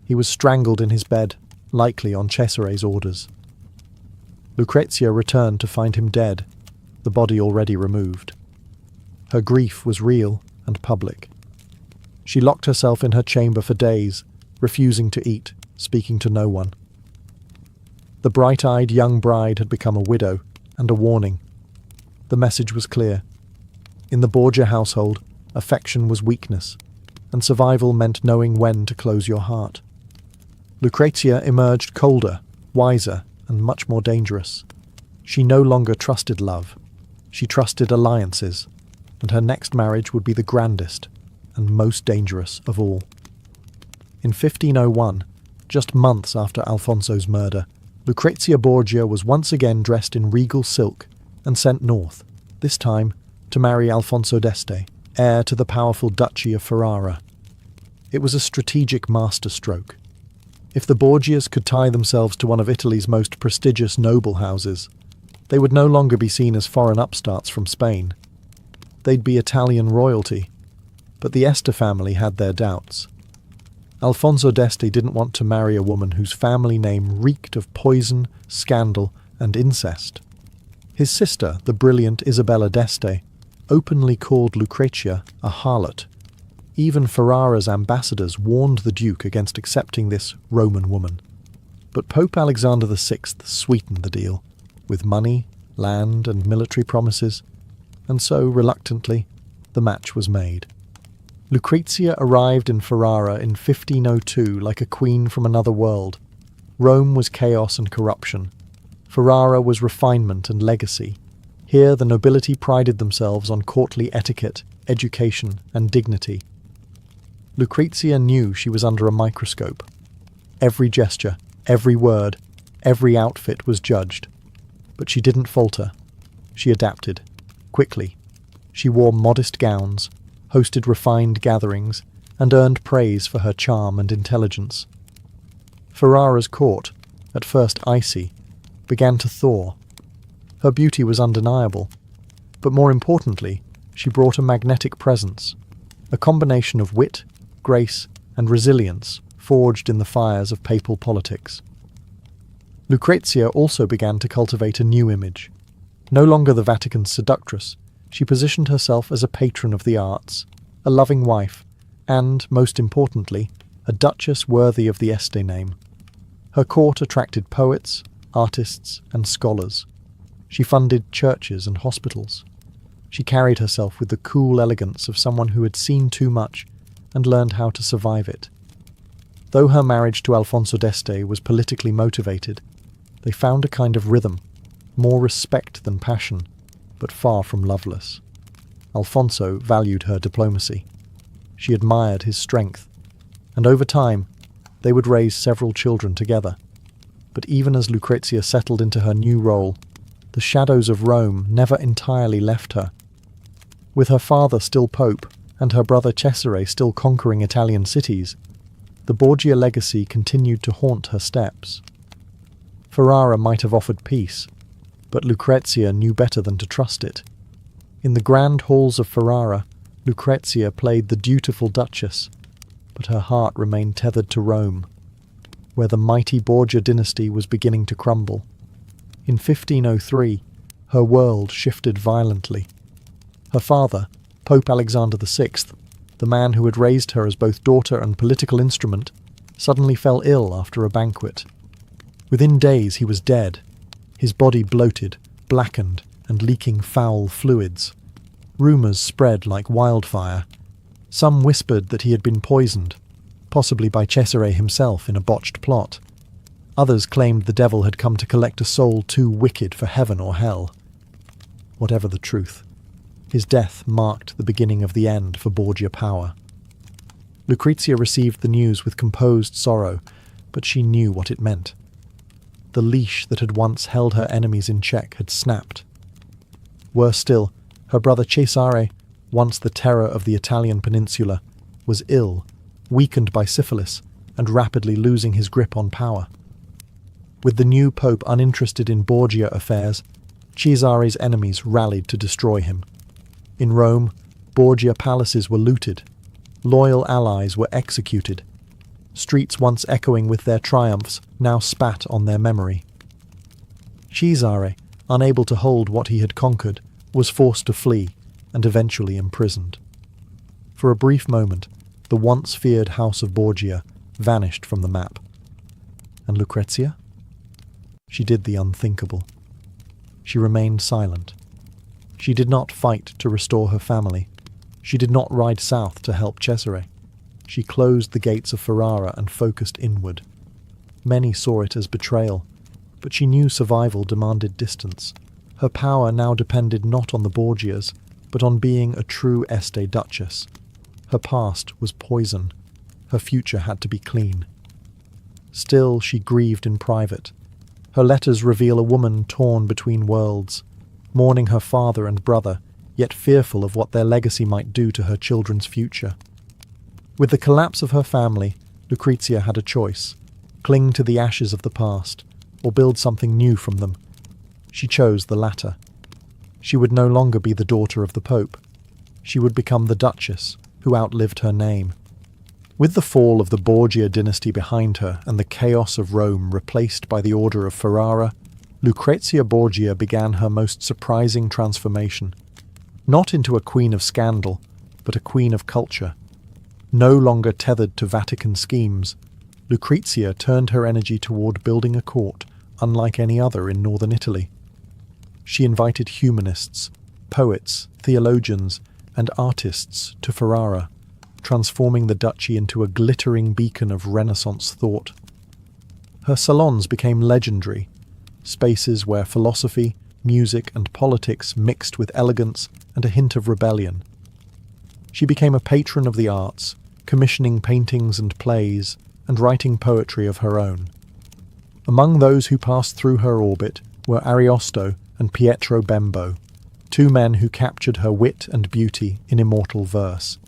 [SPEAKER 1] He was strangled in his bed, likely on Cesare's orders. Lucrezia returned to find him dead, the body already removed. Her grief was real and public. She locked herself in her chamber for days, refusing to eat, speaking to no one. The bright-eyed young bride had become a widow, and a warning. The message was clear. In the Borgia household, affection was weakness, and survival meant knowing when to close your heart. Lucrezia emerged colder, wiser, and much more dangerous. She no longer trusted love. She trusted alliances, and her next marriage would be the grandest and most dangerous of all. In 1501, just months after Alfonso's murder, Lucrezia Borgia was once again dressed in regal silk and sent north, this time to marry Alfonso d'Este, heir to the powerful Duchy of Ferrara. It was a strategic masterstroke. If the Borgias could tie themselves to one of Italy's most prestigious noble houses, they would no longer be seen as foreign upstarts from Spain. They'd be Italian royalty, but the Este family had their doubts. Alfonso d'Este didn't want to marry a woman whose family name reeked of poison, scandal, and incest. His sister, the brilliant Isabella d'Este, openly called Lucrezia a harlot. Even Ferrara's ambassadors warned the Duke against accepting this Roman woman. But Pope Alexander VI sweetened the deal, with money, land, and military promises, and so, reluctantly, the match was made. Lucrezia arrived in Ferrara in 1502 like a queen from another world. Rome was chaos and corruption. Ferrara was refinement and legacy. Here the nobility prided themselves on courtly etiquette, education, and dignity. Lucrezia knew she was under a microscope. Every gesture, every word, every outfit was judged. But she didn't falter. She adapted, quickly. She wore modest gowns, hosted refined gatherings, and earned praise for her charm and intelligence. Ferrara's court, at first icy, began to thaw. Her beauty was undeniable, but more importantly, she brought a magnetic presence, a combination of wit, grace, and resilience forged in the fires of papal politics. Lucrezia also began to cultivate a new image. No longer the Vatican's seductress, she positioned herself as a patron of the arts, a loving wife, and, most importantly, a duchess worthy of the Este name. Her court attracted poets, artists, and scholars. She funded churches and hospitals. She carried herself with the cool elegance of someone who had seen too much and learned how to survive it. Though her marriage to Alfonso d'Este was politically motivated, they found a kind of rhythm, more respect than passion, but far from loveless. Alfonso valued her diplomacy. She admired his strength, and over time, they would raise several children together. But even as Lucrezia settled into her new role, the shadows of Rome never entirely left her. With her father still pope, and her brother Cesare still conquering Italian cities, the Borgia legacy continued to haunt her steps. Ferrara might have offered peace, but Lucrezia knew better than to trust it. In the grand halls of Ferrara, Lucrezia played the dutiful duchess, but her heart remained tethered to Rome, where the mighty Borgia dynasty was beginning to crumble. In 1503, her world shifted violently. Her father, Pope Alexander VI, the man who had raised her as both daughter and political instrument, suddenly fell ill after a banquet. Within days he was dead, his body bloated, blackened, and leaking foul fluids. Rumours spread like wildfire. Some whispered that he had been poisoned, possibly by Cesare himself in a botched plot. Others claimed the devil had come to collect a soul too wicked for heaven or hell. Whatever the truth, his death marked the beginning of the end for Borgia power. Lucrezia received the news with composed sorrow, but she knew what it meant. The leash that had once held her enemies in check had snapped. Worse still, her brother Cesare, once the terror of the Italian peninsula, was ill, weakened by syphilis, and rapidly losing his grip on power. With the new pope uninterested in Borgia affairs, Cesare's enemies rallied to destroy him. In Rome, Borgia palaces were looted. Loyal allies were executed. Streets once echoing with their triumphs now spat on their memory. Cesare, unable to hold what he had conquered, was forced to flee and eventually imprisoned. For a brief moment, the once feared house of Borgia vanished from the map. And Lucrezia? She did the unthinkable. She remained silent. She did not fight to restore her family. She did not ride south to help Cesare. She closed the gates of Ferrara and focused inward. Many saw it as betrayal, but she knew survival demanded distance. Her power now depended not on the Borgias, but on being a true Este duchess. Her past was poison. Her future had to be clean. Still, she grieved in private. Her letters reveal a woman torn between worlds, mourning her father and brother, yet fearful of what their legacy might do to her children's future. With the collapse of her family, Lucrezia had a choice: cling to the ashes of the past, or build something new from them. She chose the latter. She would no longer be the daughter of the Pope. She would become the Duchess, who outlived her name. With the fall of the Borgia dynasty behind her and the chaos of Rome replaced by the order of Ferrara, Lucrezia Borgia began her most surprising transformation. Not into a queen of scandal, but a queen of culture. No longer tethered to Vatican schemes, Lucrezia turned her energy toward building a court unlike any other in northern Italy. She invited humanists, poets, theologians, and artists to Ferrara, transforming the duchy into a glittering beacon of Renaissance thought. Her salons became legendary, spaces where philosophy, music, and politics mixed with elegance and a hint of rebellion. She became a patron of the arts, commissioning paintings and plays, and writing poetry of her own. Among those who passed through her orbit were Ariosto and Pietro Bembo, two men who captured her wit and beauty in immortal verse.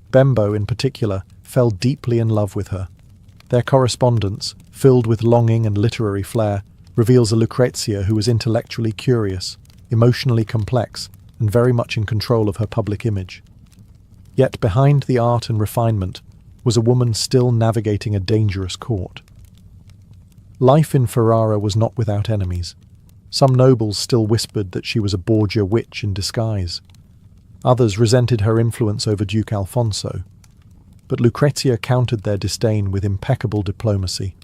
[SPEAKER 1] Bembo, in particular, fell deeply in love with her. Their correspondence, filled with longing and literary flair, reveals a Lucrezia who was intellectually curious, emotionally complex, and very much in control of her public image. Yet behind the art and refinement was a woman still navigating a dangerous court. Life in Ferrara was not without enemies. Some nobles still whispered that she was a Borgia witch in disguise. Others resented her influence over Duke Alfonso. But Lucrezia countered their disdain with impeccable diplomacy.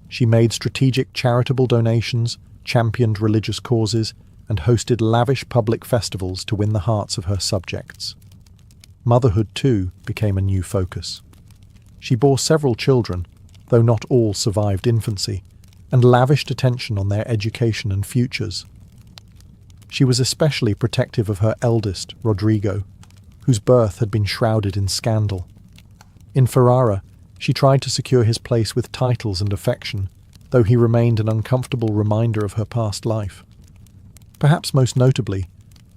[SPEAKER 1] She made strategic charitable donations, championed religious causes, and hosted lavish public festivals to win the hearts of her subjects. Motherhood, too, became a new focus. She bore several children, though not all survived infancy, and lavished attention on their education and futures. She was especially protective of her eldest, Rodrigo, whose birth had been shrouded in scandal. In Ferrara, she tried to secure his place with titles and affection, though he remained an uncomfortable reminder of her past life. Perhaps most notably,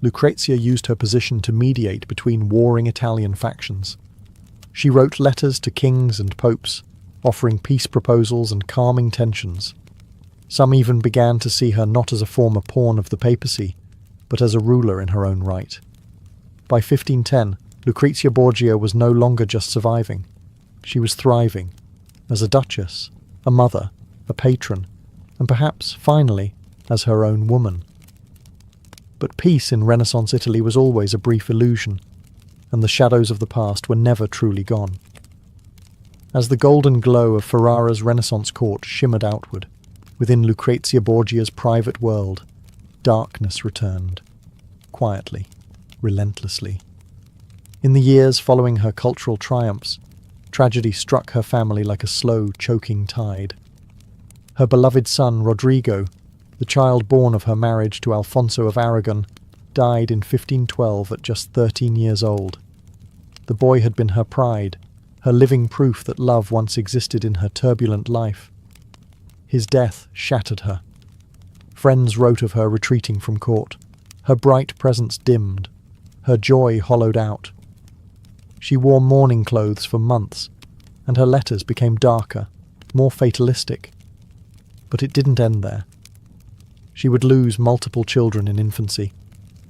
[SPEAKER 1] Lucrezia used her position to mediate between warring Italian factions. She wrote letters to kings and popes, offering peace proposals and calming tensions. Some even began to see her not as a former pawn of the papacy, but as a ruler in her own right. By 1510, Lucrezia Borgia was no longer just surviving. She was thriving, as a duchess, a mother, a patron, and perhaps, finally, as her own woman. But peace in Renaissance Italy was always a brief illusion, and the shadows of the past were never truly gone. As the golden glow of Ferrara's Renaissance court shimmered outward, within Lucrezia Borgia's private world, darkness returned, quietly, relentlessly. In the years following her cultural triumphs, tragedy struck her family like a slow, choking tide. Her beloved son, Rodrigo, the child born of her marriage to Alfonso of Aragon, died in 1512 at just 13 years old. The boy had been her pride, her living proof that love once existed in her turbulent life. His death shattered her. Friends wrote of her retreating from court. Her bright presence dimmed, her joy hollowed out. She wore mourning clothes for months, and her letters became darker, more fatalistic. But it didn't end there. She would lose multiple children in infancy,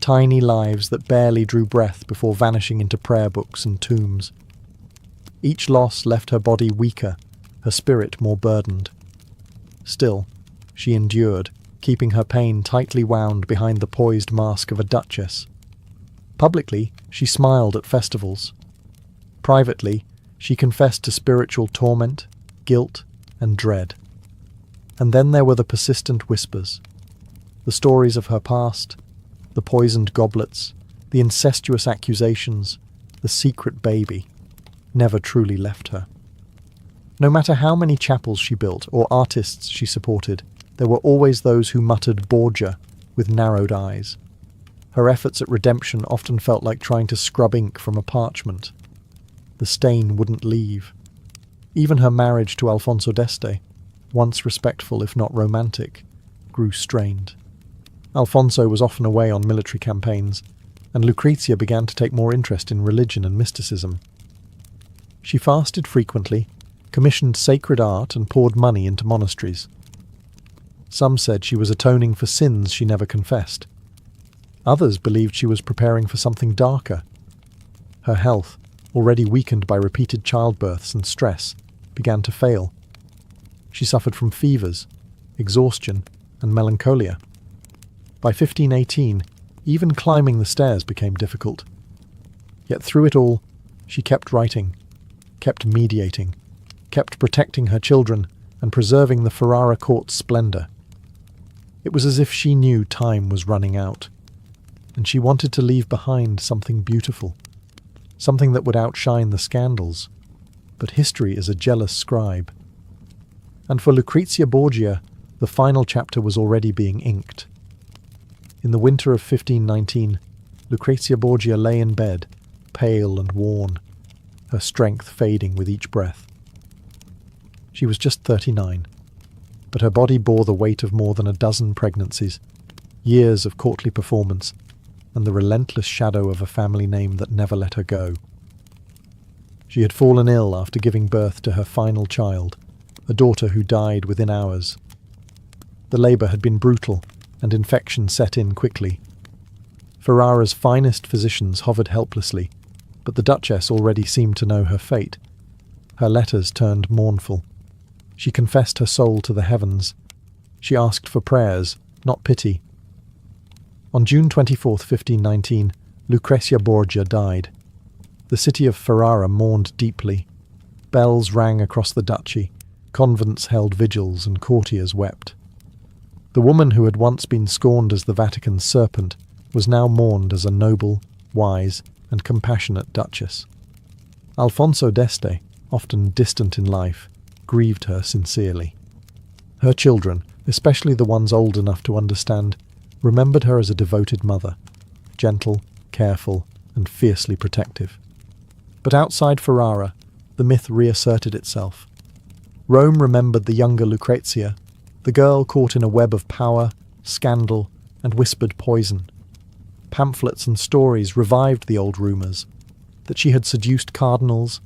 [SPEAKER 1] tiny lives that barely drew breath before vanishing into prayer books and tombs. Each loss left her body weaker, her spirit more burdened. Still, she endured, keeping her pain tightly wound behind the poised mask of a duchess. Publicly, she smiled at festivals. Privately, she confessed to spiritual torment, guilt, and dread. And then there were the persistent whispers. The stories of her past, the poisoned goblets, the incestuous accusations, the secret baby, never truly left her. No matter how many chapels she built or artists she supported, there were always those who muttered Borgia with narrowed eyes. Her efforts at redemption often felt like trying to scrub ink from a parchment. The stain wouldn't leave. Even her marriage to Alfonso d'Este, once respectful if not romantic, grew strained. Alfonso was often away on military campaigns, and Lucrezia began to take more interest in religion and mysticism. She fasted frequently, commissioned sacred art, and poured money into monasteries. Some said she was atoning for sins she never confessed. Others believed she was preparing for something darker. Her health, already weakened by repeated childbirths and stress, began to fail. She suffered from fevers, exhaustion, and melancholia. By 1518, even climbing the stairs became difficult. Yet through it all, she kept writing, kept mediating, kept protecting her children and preserving the Ferrara court's splendour. It was as if she knew time was running out, and she wanted to leave behind something beautiful, something that would outshine the scandals. But history is a jealous scribe. And for Lucrezia Borgia, the final chapter was already being inked. In the winter of 1519, Lucrezia Borgia lay in bed, pale and worn. her strength fading with each breath. She was just 39, but her body bore the weight of more than a dozen pregnancies, years of courtly performance, and the relentless shadow of a family name that never let her go. She had fallen ill after giving birth to her final child, a daughter who died within hours. The labour had been brutal, and infection set in quickly. Ferrara's finest physicians hovered helplessly, but the Duchess already seemed to know her fate. Her letters turned mournful. She confessed her soul to the heavens. She asked for prayers, not pity. On June 24, 1519, Lucrezia Borgia died. The city of Ferrara mourned deeply. Bells rang across the duchy, convents held vigils, and courtiers wept. The woman who had once been scorned as the Vatican's serpent was now mourned as a noble, wise, and compassionate duchess. Alfonso d'Este, often distant in life, grieved her sincerely. Her children, especially the ones old enough to understand, remembered her as a devoted mother, gentle, careful, and fiercely protective. But outside Ferrara, the myth reasserted itself. Rome remembered the younger Lucrezia, the girl caught in a web of power, scandal, and whispered poison. Pamphlets and stories revived the old rumours that she had seduced cardinals,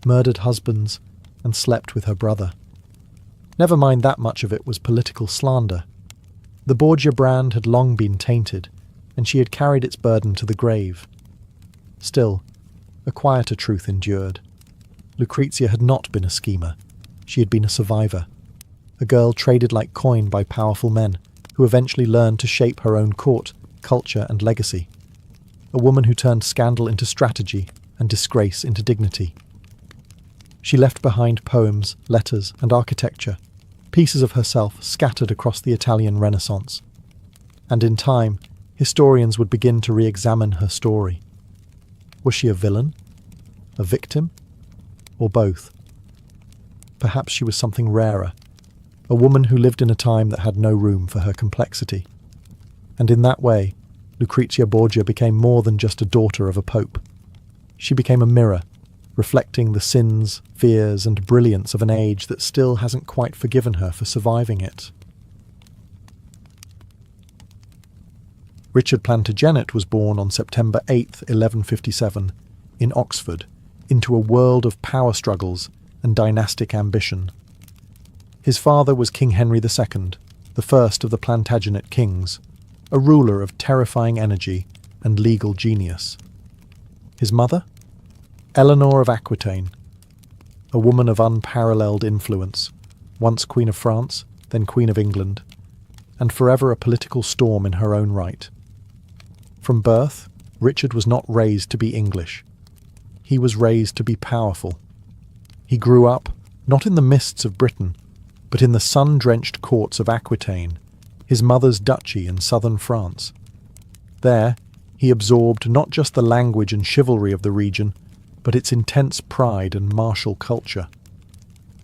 [SPEAKER 1] murdered husbands, and slept with her brother. Never mind that much of it was political slander. The Borgia brand had long been tainted, and she had carried its burden to the grave. Still, a quieter truth endured. Lucrezia had not been a schemer. She had been a survivor. A girl traded like coin by powerful men, who eventually learned to shape her own court, culture, and legacy. A woman who turned scandal into strategy and disgrace into dignity. She left behind poems, letters, and architecture, pieces of herself scattered across the Italian Renaissance. And in time, historians would begin to re-examine her story. Was she a villain? A victim? Or both? Perhaps she was something rarer, a woman who lived in a time that had no room for her complexity. And in that way, Lucrezia Borgia became more than just a daughter of a pope. She became a mirror, reflecting the sins, fears, and brilliance of an age that still hasn't quite forgiven her for surviving it. Richard Plantagenet was born on September 8, 1157, in Oxford, into a world of power struggles and dynastic ambition. His father was King Henry II, the first of the Plantagenet kings, a ruler of terrifying energy and legal genius. His mother? Eleanor of Aquitaine, a woman of unparalleled influence, once Queen of France, then Queen of England, and forever a political storm in her own right. From birth, Richard was not raised to be English. He was raised to be powerful. He grew up, not in the mists of Britain, but in the sun-drenched courts of Aquitaine, his mother's duchy in southern France. There, he absorbed not just the language and chivalry of the region, but its intense pride and martial culture.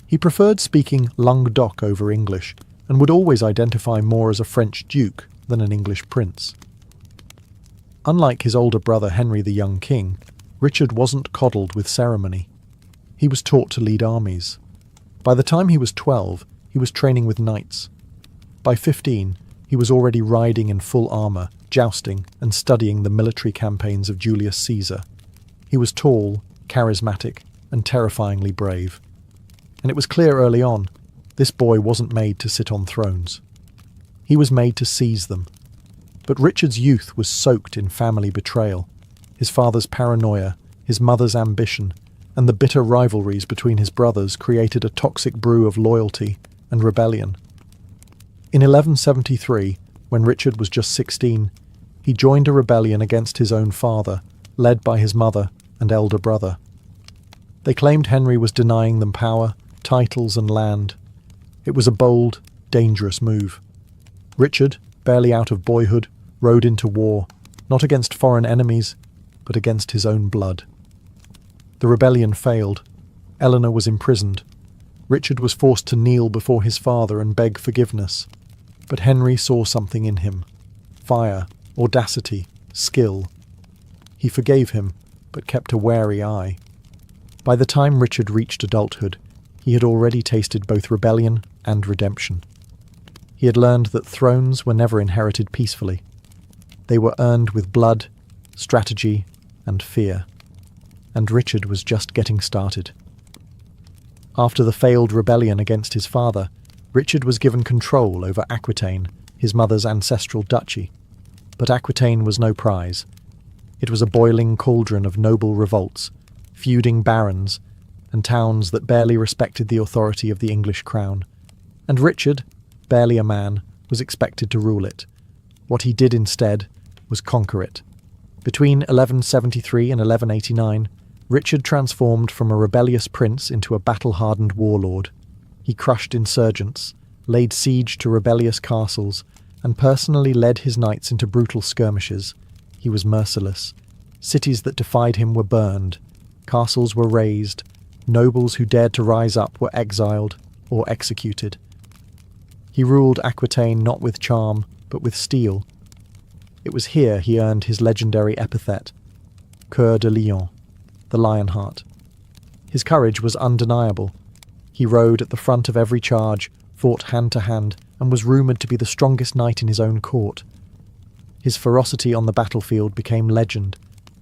[SPEAKER 1] He preferred speaking Languedoc over English, and would always identify more as a French duke than an English prince. Unlike his older brother Henry the young king, Richard wasn't coddled with ceremony. He was taught to lead armies. By the time he was 12, he was training with knights. By 15, he was already riding in full armour, jousting, and studying the military campaigns of Julius Caesar. He was tall, charismatic, and terrifyingly brave. And it was clear early on, this boy wasn't made to sit on thrones. He was made to seize them. But Richard's youth was soaked in family betrayal, his father's paranoia, his mother's ambition, and the bitter rivalries between his brothers created a toxic brew of loyalty and rebellion. In 1173, when Richard was just 16, he joined a rebellion against his own father, led by his mother and elder brother. They claimed Henry was denying them power, titles, and land. It was a bold, dangerous move. Richard, barely out of boyhood, rode into war, not against foreign enemies, but against his own blood. The rebellion failed. Eleanor was imprisoned. Richard was forced to kneel before his father and beg forgiveness. But Henry saw something in him. Fire, audacity, skill. He forgave him, but kept a wary eye. By the time Richard reached adulthood, he had already tasted both rebellion and redemption. He had learned that thrones were never inherited peacefully. They were earned with blood, strategy, and fear. And Richard was just getting started. After the failed rebellion against his father, Richard was given control over Aquitaine, his mother's ancestral duchy. But Aquitaine was no prize. It was a boiling cauldron of noble revolts, feuding barons, and towns that barely respected the authority of the English crown. And Richard, barely a man, was expected to rule it. What he did instead was conquer it. Between 1173 and 1189, Richard transformed from a rebellious prince into a battle-hardened warlord. He crushed insurgents, laid siege to rebellious castles, and personally led his knights into brutal skirmishes. He was merciless. Cities that defied him were burned. Castles were razed. Nobles who dared to rise up were exiled or executed. He ruled Aquitaine not with charm, but with steel. It was here he earned his legendary epithet, Cœur de Lion, the Lionheart. His courage was undeniable. He rode at the front of every charge, fought hand to hand, and was rumoured to be the strongest knight in his own court. His ferocity on the battlefield became legend,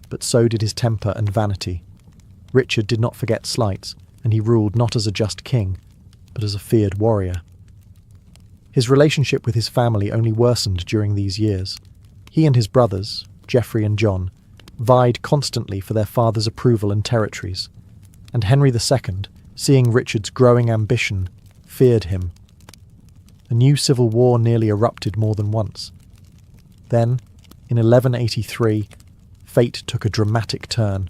[SPEAKER 1] but so did his temper and vanity. Richard did not forget slights, and he ruled not as a just king, but as a feared warrior. His relationship with his family only worsened during these years. He and his brothers, Geoffrey and John, vied constantly for their father's approval and territories, and Henry II, seeing Richard's growing ambition, feared him. A new civil war nearly erupted more than once. Then, in 1183, fate took a dramatic turn.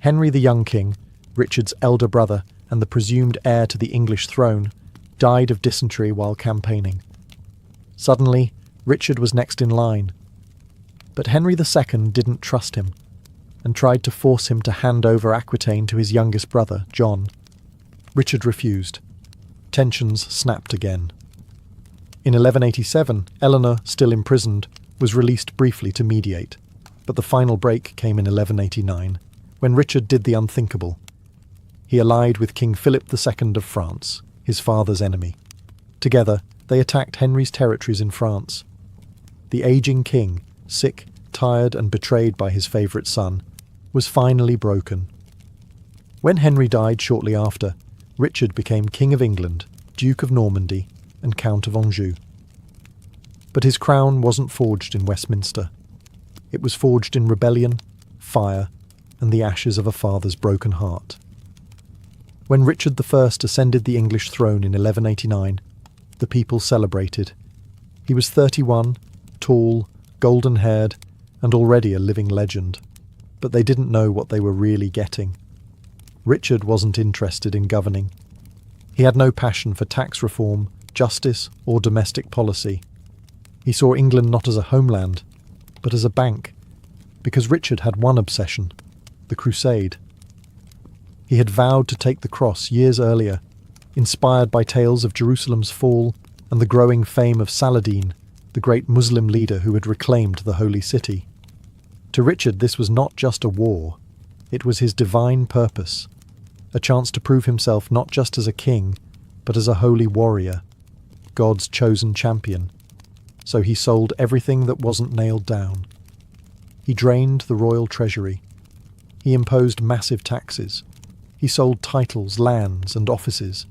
[SPEAKER 1] Henry the young king, Richard's elder brother and the presumed heir to the English throne, died of dysentery while campaigning. Suddenly, Richard was next in line. But Henry II didn't trust him, and tried to force him to hand over Aquitaine to his youngest brother, John. Richard refused. Tensions snapped again. In 1187, Eleanor, still imprisoned, was released briefly to mediate, but the final break came in 1189, when Richard did the unthinkable. He allied with King Philip II of France, his father's enemy. Together, they attacked Henry's territories in France. The aging king, sick, tired and betrayed by his favourite son, was finally broken. When Henry died shortly after, Richard became King of England, Duke of Normandy, and Count of Anjou. But his crown wasn't forged in Westminster. It was forged in rebellion, fire, and the ashes of a father's broken heart. When Richard I ascended the English throne in 1189, the people celebrated. He was 31, tall, golden-haired, and already a living legend. But they didn't know what they were really getting. Richard wasn't interested in governing. He had no passion for tax reform, justice, or domestic policy. He saw England not as a homeland, but as a bank, because Richard had one obsession: the crusade. He had vowed to take the cross years earlier, inspired by tales of Jerusalem's fall and the growing fame of Saladin, the great Muslim leader who had reclaimed the holy city. To Richard, this was not just a war. It was his divine purpose, a chance to prove himself not just as a king, but as a holy warrior, God's chosen champion. So he sold everything that wasn't nailed down. He drained the royal treasury. He imposed massive taxes. He sold titles, lands, and offices,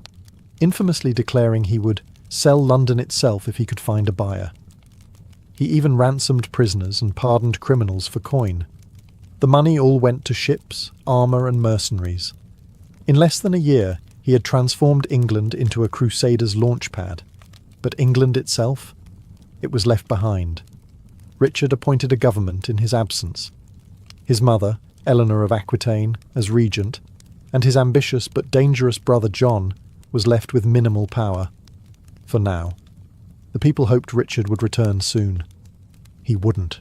[SPEAKER 1] infamously declaring he would sell London itself if he could find a buyer. He even ransomed prisoners and pardoned criminals for coin. The money all went to ships, armour, and mercenaries. In less than a year, he had transformed England into a crusader's launchpad. But England itself? It was left behind. Richard appointed a government in his absence. His mother, Eleanor of Aquitaine, as regent, and his ambitious but dangerous brother John was left with minimal power. For now. The people hoped Richard would return soon. He wouldn't.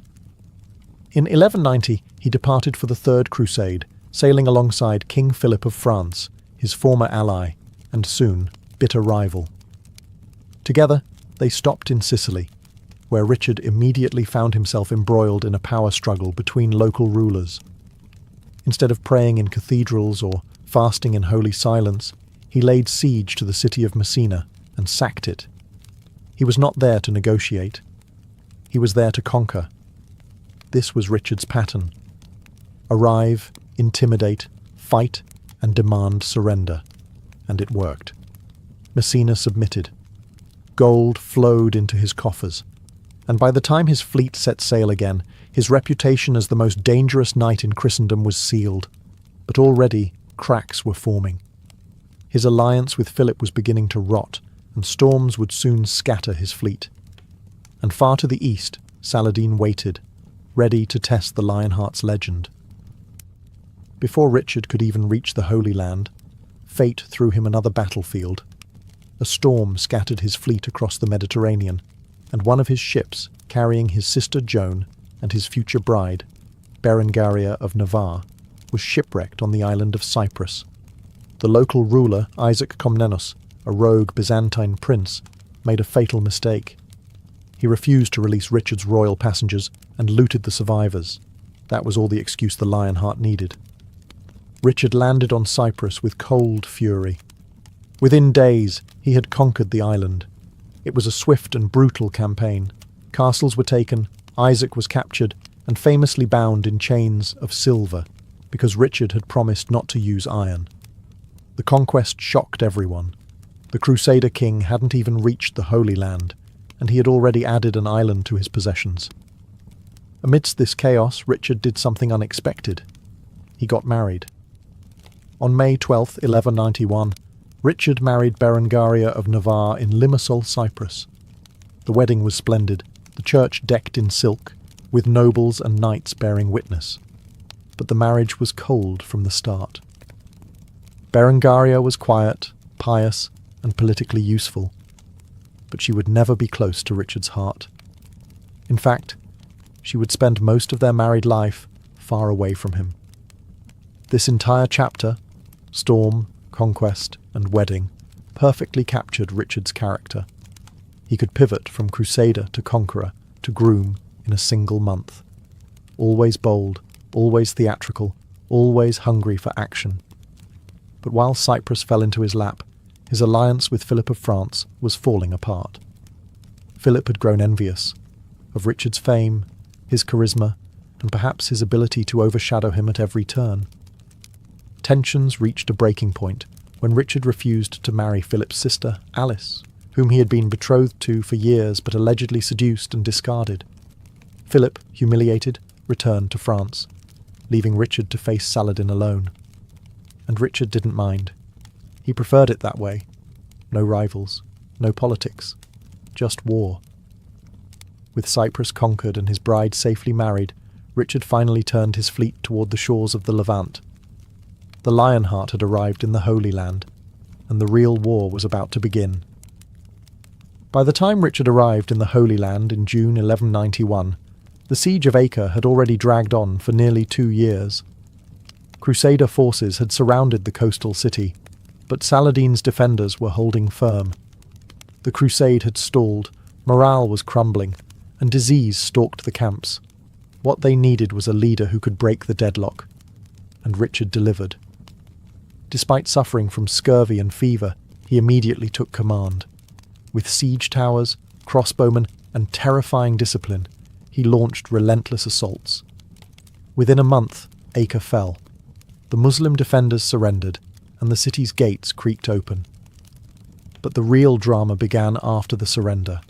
[SPEAKER 1] In 1190, he departed for the Third Crusade, sailing alongside King Philip of France, his former ally, and soon bitter rival. Together, they stopped in Sicily, where Richard immediately found himself embroiled in a power struggle between local rulers. Instead of praying in cathedrals or fasting in holy silence, he laid siege to the city of Messina and sacked it. He was not there to negotiate. He was there to conquer. This was Richard's pattern. Arrive, intimidate, fight, and demand surrender. And it worked. Messina submitted. Gold flowed into his coffers. And by the time his fleet set sail again, his reputation as the most dangerous knight in Christendom was sealed. But already cracks were forming. His alliance with Philip was beginning to rot, and storms would soon scatter his fleet. And far to the east, Saladin waited, ready to test the Lionheart's legend. Before Richard could even reach the Holy Land, fate threw him another battlefield. A storm scattered his fleet across the Mediterranean, and one of his ships, carrying his sister Joan and his future bride, Berengaria of Navarre, was shipwrecked on the island of Cyprus. The local ruler, Isaac Comnenus, a rogue Byzantine prince, made a fatal mistake. He refused to release Richard's royal passengers and looted the survivors. That was all the excuse the Lionheart needed. Richard landed on Cyprus with cold fury. Within days, he had conquered the island. It was a swift and brutal campaign. Castles were taken, Isaac was captured, and famously bound in chains of silver, because Richard had promised not to use iron. The conquest shocked everyone. The Crusader king hadn't even reached the Holy Land, and he had already added an island to his possessions. Amidst this chaos, Richard did something unexpected. He got married. On May 12, 1191, Richard married Berengaria of Navarre in Limassol, Cyprus. The wedding was splendid, the church decked in silk, with nobles and knights bearing witness. But the marriage was cold from the start. Berengaria was quiet, pious, and politically useful, but she would never be close to Richard's heart. In fact, she would spend most of their married life far away from him. This entire chapter, storm, conquest, and wedding, perfectly captured Richard's character. He could pivot from crusader to conqueror to groom in a single month. Always bold, always theatrical, always hungry for action. But while Cyprus fell into his lap, his alliance with Philip of France was falling apart. Philip had grown envious of Richard's fame, his charisma, and perhaps his ability to overshadow him at every turn. Tensions reached a breaking point when Richard refused to marry Philip's sister, Alice, whom he had been betrothed to for years but allegedly seduced and discarded. Philip, humiliated, returned to France, leaving Richard to face Saladin alone. And Richard didn't mind. He preferred it that way. No rivals, no politics, just war. With Cyprus conquered and his bride safely married, Richard finally turned his fleet toward the shores of the Levant. The Lionheart had arrived in the Holy Land, and the real war was about to begin. By the time Richard arrived in the Holy Land in June 1191, the siege of Acre had already dragged on for nearly 2 years. Crusader forces had surrounded the coastal city, but Saladin's defenders were holding firm. The crusade had stalled, morale was crumbling, and disease stalked the camps. What they needed was a leader who could break the deadlock, and Richard delivered. Despite suffering from scurvy and fever, he immediately took command. With siege towers, crossbowmen, and terrifying discipline, he launched relentless assaults. Within a month, Acre fell. The Muslim defenders surrendered, and the city's gates creaked open. But the real drama began after the surrender.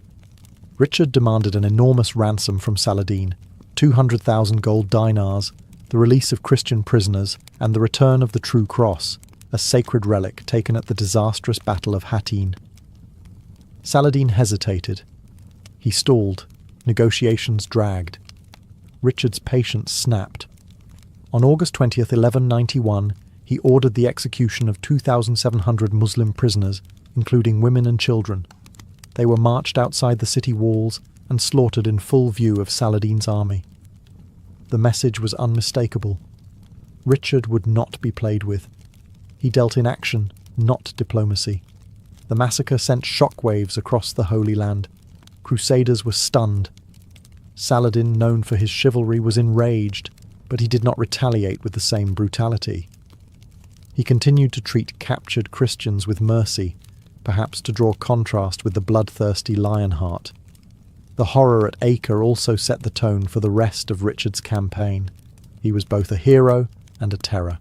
[SPEAKER 1] Richard demanded an enormous ransom from Saladin, 200,000 gold dinars, the release of Christian prisoners, and the return of the True Cross, a sacred relic taken at the disastrous Battle of Hattin. Saladin hesitated. He stalled. Negotiations dragged. Richard's patience snapped. On August 20th, 1191, he ordered the execution of 2,700 Muslim prisoners, including women and children. They were marched outside the city walls and slaughtered in full view of Saladin's army. The message was unmistakable. Richard would not be played with. He dealt in action, not diplomacy. The massacre sent shockwaves across the Holy Land. Crusaders were stunned. Saladin, known for his chivalry, was enraged. But he did not retaliate with the same brutality. He continued to treat captured Christians with mercy, perhaps to draw contrast with the bloodthirsty Lionheart. The horror at Acre also set the tone for the rest of Richard's campaign. He was both a hero and a terror.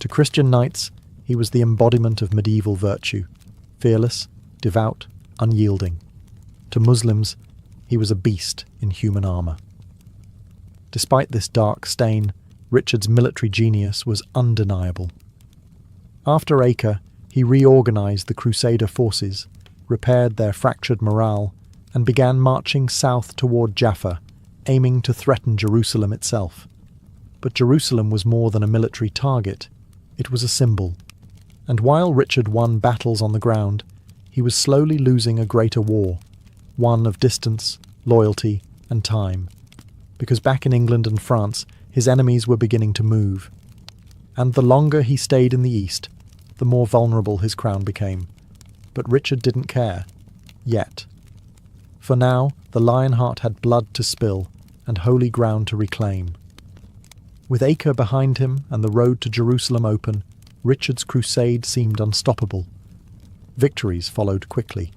[SPEAKER 1] To Christian knights, he was the embodiment of medieval virtue, fearless, devout, unyielding. To Muslims, he was a beast in human armour. Despite this dark stain, Richard's military genius was undeniable. After Acre, he reorganised the Crusader forces, repaired their fractured morale, and began marching south toward Jaffa, aiming to threaten Jerusalem itself. But Jerusalem was more than a military target, it was a symbol. And while Richard won battles on the ground, he was slowly losing a greater war, one of distance, loyalty, and time. Because back in England and France, his enemies were beginning to move. And the longer he stayed in the east, the more vulnerable his crown became. But Richard didn't care. Yet. For now, the Lionheart had blood to spill and holy ground to reclaim. With Acre behind him and the road to Jerusalem open, Richard's crusade seemed unstoppable. Victories followed quickly.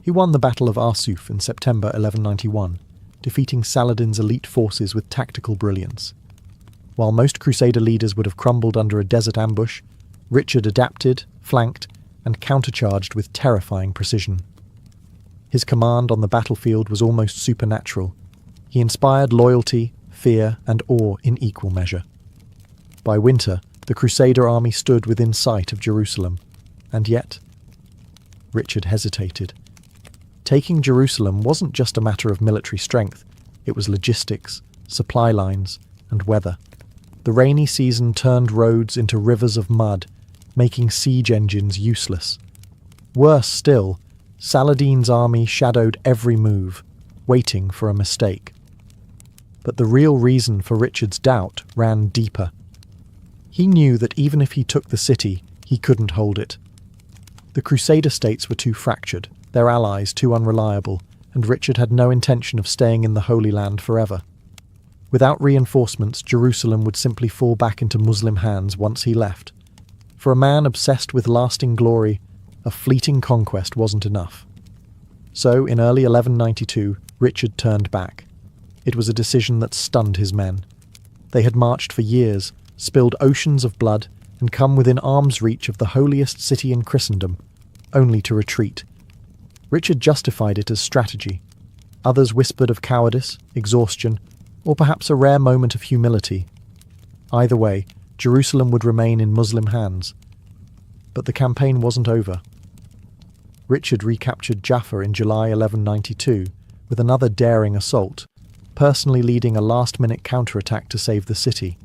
[SPEAKER 1] He won the Battle of Arsuf in September 1191, defeating Saladin's elite forces with tactical brilliance. While most Crusader leaders would have crumbled under a desert ambush, Richard adapted, flanked, and countercharged with terrifying precision. His command on the battlefield was almost supernatural. He inspired loyalty, fear, and awe in equal measure. By winter, the Crusader army stood within sight of Jerusalem, and yet Richard hesitated. Taking Jerusalem wasn't just a matter of military strength, it was logistics, supply lines, and weather. The rainy season turned roads into rivers of mud, making siege engines useless. Worse still, Saladin's army shadowed every move, waiting for a mistake. But the real reason for Richard's doubt ran deeper. He knew that even if he took the city, he couldn't hold it. The Crusader states were too fractured, their allies too unreliable, and Richard had no intention of staying in the Holy Land forever. Without reinforcements, Jerusalem would simply fall back into Muslim hands once he left. For a man obsessed with lasting glory, a fleeting conquest wasn't enough. So, in early 1192, Richard turned back. It was a decision that stunned his men. They had marched for years, spilled oceans of blood, and come within arm's reach of the holiest city in Christendom, only to retreat. Richard justified it as strategy. Others whispered of cowardice, exhaustion, or perhaps a rare moment of humility. Either way, Jerusalem would remain in Muslim hands. But the campaign wasn't over. Richard recaptured Jaffa in July 1192 with another daring assault, personally leading a last-minute counterattack to save the city.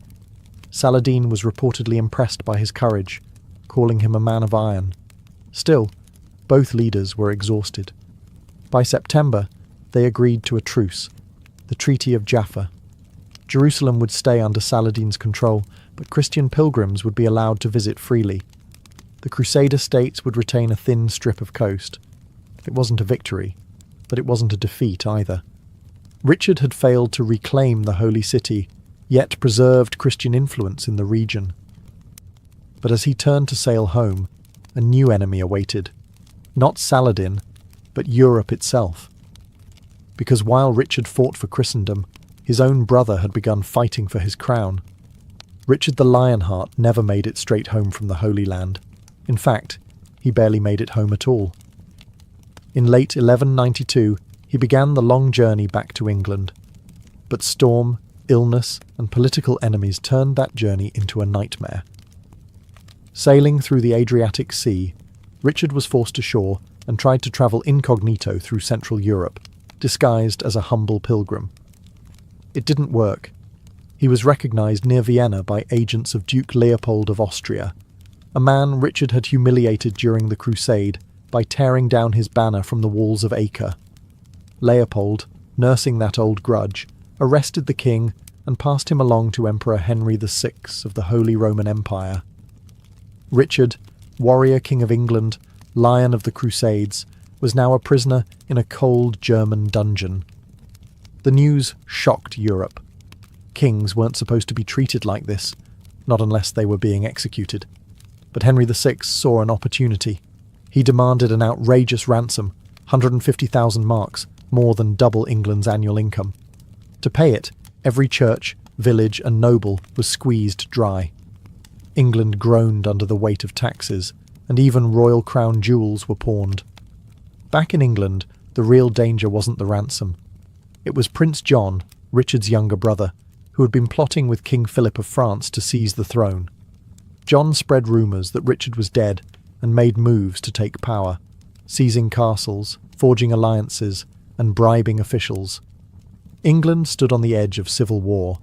[SPEAKER 1] Saladin was reportedly impressed by his courage, calling him a man of iron. Still, both leaders were exhausted. By September, they agreed to a truce, the Treaty of Jaffa. Jerusalem would stay under Saladin's control, but Christian pilgrims would be allowed to visit freely. The Crusader states would retain a thin strip of coast. It wasn't a victory, but it wasn't a defeat either. Richard had failed to reclaim the Holy City, yet preserved Christian influence in the region. But as he turned to sail home, a new enemy awaited. Not Saladin, but Europe itself. Because while Richard fought for Christendom, his own brother had begun fighting for his crown. Richard the Lionheart never made it straight home from the Holy Land. In fact, he barely made it home at all. In late 1192, he began the long journey back to England. But storm, illness, and political enemies turned that journey into a nightmare. Sailing through the Adriatic Sea, Richard was forced ashore and tried to travel incognito through Central Europe, disguised as a humble pilgrim. It didn't work. He was recognised near Vienna by agents of Duke Leopold of Austria, a man Richard had humiliated during the Crusade by tearing down his banner from the walls of Acre. Leopold, nursing that old grudge, arrested the king and passed him along to Emperor Henry VI of the Holy Roman Empire. Richard, warrior king of England, lion of the Crusades, was now a prisoner in a cold German dungeon. The news shocked Europe. Kings weren't supposed to be treated like this, not unless they were being executed. But Henry VI saw an opportunity. He demanded an outrageous ransom, 150,000 marks, more than double England's annual income. To pay it, every church, village and noble was squeezed dry. England groaned under the weight of taxes, and even royal crown jewels were pawned. Back in England, the real danger wasn't the ransom. It was Prince John, Richard's younger brother, who had been plotting with King Philip of France to seize the throne. John spread rumours that Richard was dead and made moves to take power, seizing castles, forging alliances, and bribing officials. England stood on the edge of civil war.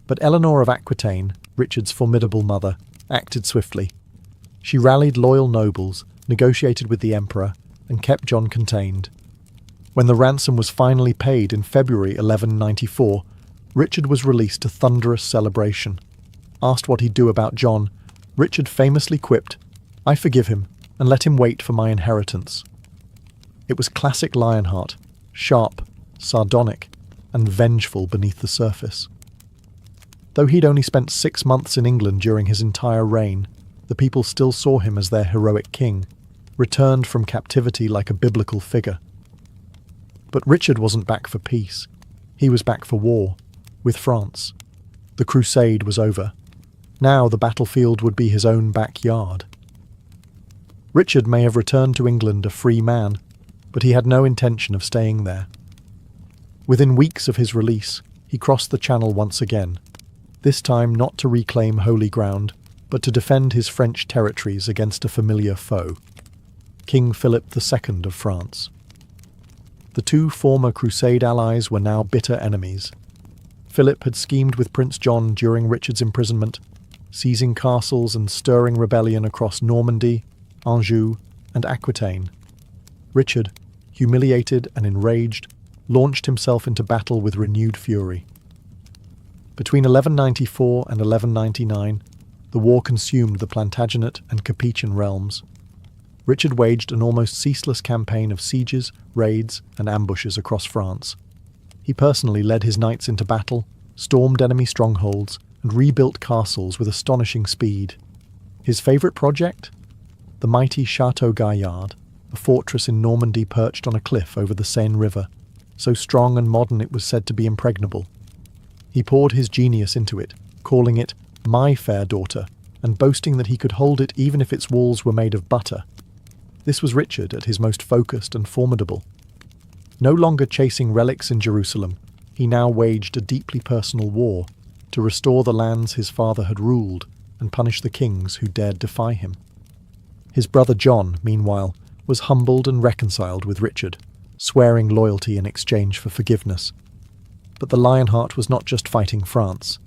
[SPEAKER 1] But Eleanor of Aquitaine, Richard's formidable mother, acted swiftly. She rallied loyal nobles, negotiated with the emperor, and kept John contained. When the ransom was finally paid in February 1194, Richard was released to thunderous celebration. Asked what he'd do about John, Richard famously quipped, "I forgive him, and let him wait for my inheritance." It was classic Lionheart, sharp, sardonic, and vengeful beneath the surface. Though he'd only spent 6 months in England during his entire reign, the people still saw him as their heroic king, returned from captivity like a biblical figure. But Richard wasn't back for peace. He was back for war, with France. The crusade was over. Now the battlefield would be his own backyard. Richard may have returned to England a free man, but he had no intention of staying there. Within weeks of his release, he crossed the Channel once again, this time not to reclaim holy ground, but to defend his French territories against a familiar foe, King Philip II of France. The two former Crusade allies were now bitter enemies. Philip had schemed with Prince John during Richard's imprisonment, seizing castles and stirring rebellion across Normandy, Anjou, and Aquitaine. Richard, humiliated and enraged, launched himself into battle with renewed fury. Between 1194 and 1199, the war consumed the Plantagenet and Capetian realms. Richard waged an almost ceaseless campaign of sieges, raids, and ambushes across France. He personally led his knights into battle, stormed enemy strongholds, and rebuilt castles with astonishing speed. His favourite project? The mighty Château Gaillard, a fortress in Normandy perched on a cliff over the Seine River, so strong and modern it was said to be impregnable. He poured his genius into it, calling it "my fair daughter," and boasting that he could hold it even if its walls were made of butter. This was Richard at his most focused and formidable. No longer chasing relics in Jerusalem, he now waged a deeply personal war to restore the lands his father had ruled and punish the kings who dared defy him. His brother John, meanwhile, was humbled and reconciled with Richard, swearing loyalty in exchange for forgiveness. But the Lionheart was not just fighting France.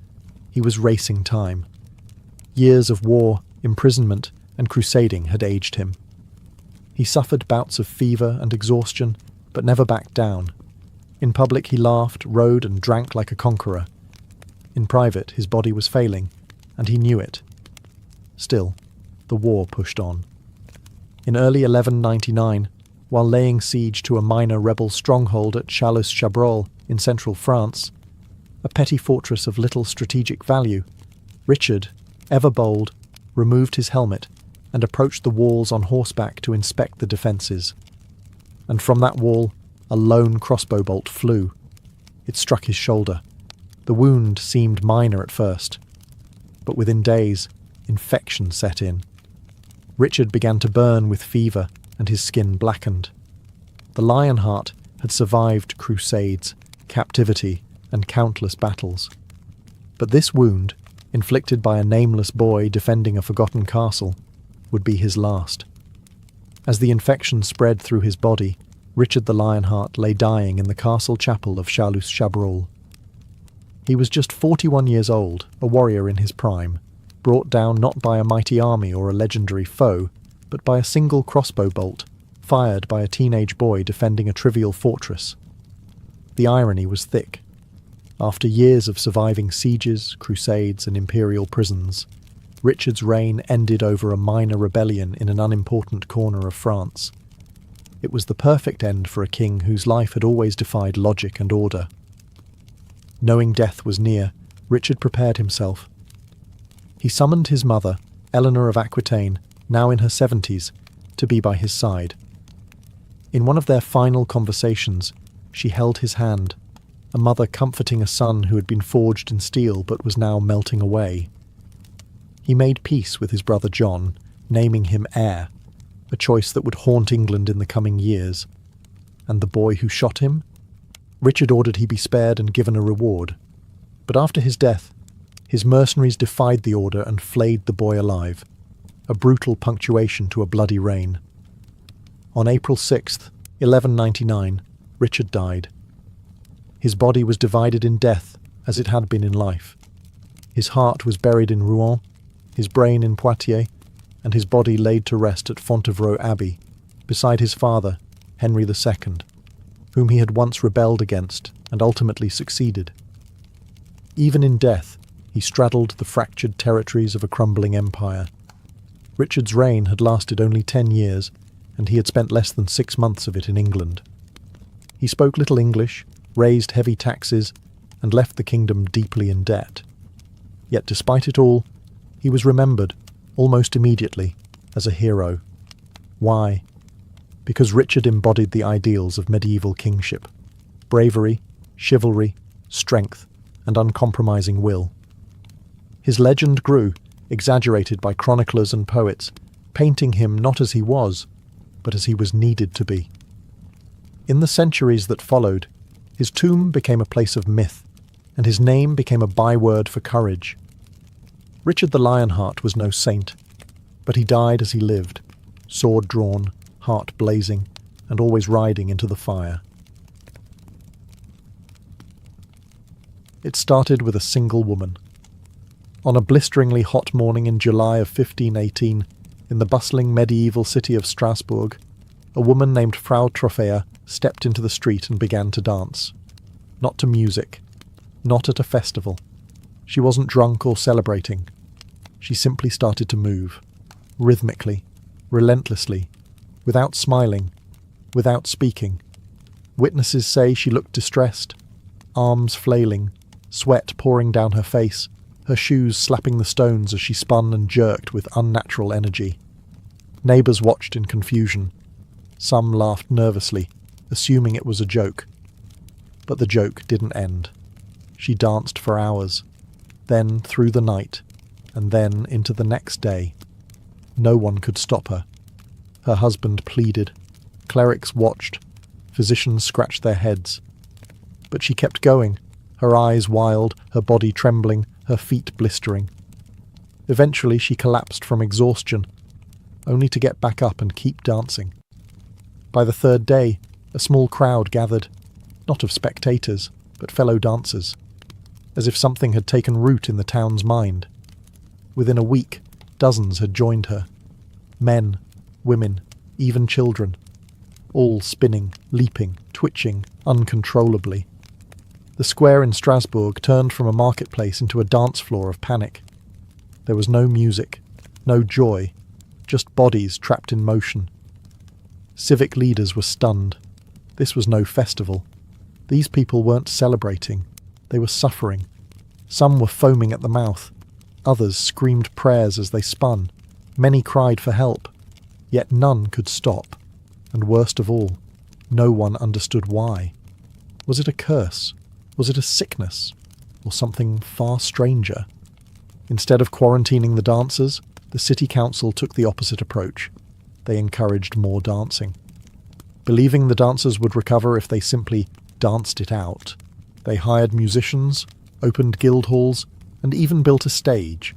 [SPEAKER 1] He was racing time. Years of war, imprisonment, and crusading had aged him. He suffered bouts of fever and exhaustion, but never backed down. In public he laughed, rode, and drank like a conqueror. In private his body was failing, and he knew it. Still, the war pushed on. In early 1199, while laying siege to a minor rebel stronghold at Chalus-Chabrol in central France, a petty fortress of little strategic value, Richard, ever bold, removed his helmet and approached the walls on horseback to inspect the defences. And from that wall, a lone crossbow bolt flew. It struck his shoulder. The wound seemed minor at first, but within days, infection set in. Richard began to burn with fever, and his skin blackened. The Lionheart had survived crusades, captivity, and countless battles. But this wound, inflicted by a nameless boy defending a forgotten castle, would be his last. As the infection spread through his body, Richard the Lionheart lay dying in the castle chapel of Chalus-Chabrol. He was just 41 years old, a warrior in his prime, brought down not by a mighty army or a legendary foe, but by a single crossbow bolt, fired by a teenage boy defending a trivial fortress. The irony was thick. After years of surviving sieges, crusades, and imperial prisons, Richard's reign ended over a minor rebellion in an unimportant corner of France. It was the perfect end for a king whose life had always defied logic and order. Knowing death was near, Richard prepared himself. He summoned his mother, Eleanor of Aquitaine, now in her 70s, to be by his side. In one of their final conversations, she held his hand, a mother comforting a son who had been forged in steel but was now melting away. He made peace with his brother John, naming him heir, a choice that would haunt England in the coming years. And the boy who shot him? Richard ordered he be spared and given a reward. But after his death, his mercenaries defied the order and flayed the boy alive, a brutal punctuation to a bloody reign. On April 6th, 1199, Richard died. His body was divided in death as it had been in life. His heart was buried in Rouen, his brain in Poitiers, and his body laid to rest at Fontevraud Abbey, beside his father, Henry II, whom he had once rebelled against and ultimately succeeded. Even in death, he straddled the fractured territories of a crumbling empire. Richard's reign had lasted only 10 years, and he had spent less than 6 months of it in England. He spoke little English, raised heavy taxes, and left the kingdom deeply in debt. Yet despite it all, he was remembered, almost immediately, as a hero. Why? Because Richard embodied the ideals of medieval kingship: bravery, chivalry, strength, and uncompromising will. His legend grew, exaggerated by chroniclers and poets, painting him not as he was, but as he was needed to be. In the centuries that followed, his tomb became a place of myth, and his name became a byword for courage. Richard the Lionheart was no saint, but he died as he lived, sword drawn, heart blazing, and always riding into the fire. It started with a single woman. On a blisteringly hot morning in July of 1518, in the bustling medieval city of Strasbourg, a woman named Frau Trophäa stepped into the street and began to dance. Not to music, not at a festival. She wasn't drunk or celebrating. She simply started to move, rhythmically, relentlessly, without smiling, without speaking. Witnesses say she looked distressed, arms flailing, sweat pouring down her face, her shoes slapping the stones as she spun and jerked with unnatural energy. Neighbours watched in confusion. Some laughed nervously, assuming it was a joke. But the joke didn't end. She danced for hours, then through the night, and then into the next day. No one could stop her. Her husband pleaded. Clerics watched. Physicians scratched their heads. But she kept going, her eyes wild, her body trembling, her feet blistering. Eventually she collapsed from exhaustion, only to get back up and keep dancing. By the third day, a small crowd gathered, not of spectators, but fellow dancers, as if something had taken root in the town's mind. Within a week, dozens had joined her. Men, women, even children, all spinning, leaping, twitching, uncontrollably. The square in Strasbourg turned from a marketplace into a dance floor of panic. There was no music, no joy, just bodies trapped in motion. Civic leaders were stunned. This was no festival. These people weren't celebrating. They were suffering. Some were foaming at the mouth. Others screamed prayers as they spun. Many cried for help. Yet none could stop. And worst of all, no one understood why. Was it a curse? Was it a sickness? Or something far stranger? Instead of quarantining the dancers, the city council took the opposite approach. They encouraged more dancing. Believing the dancers would recover if they simply danced it out, they hired musicians, opened guild halls, and even built a stage.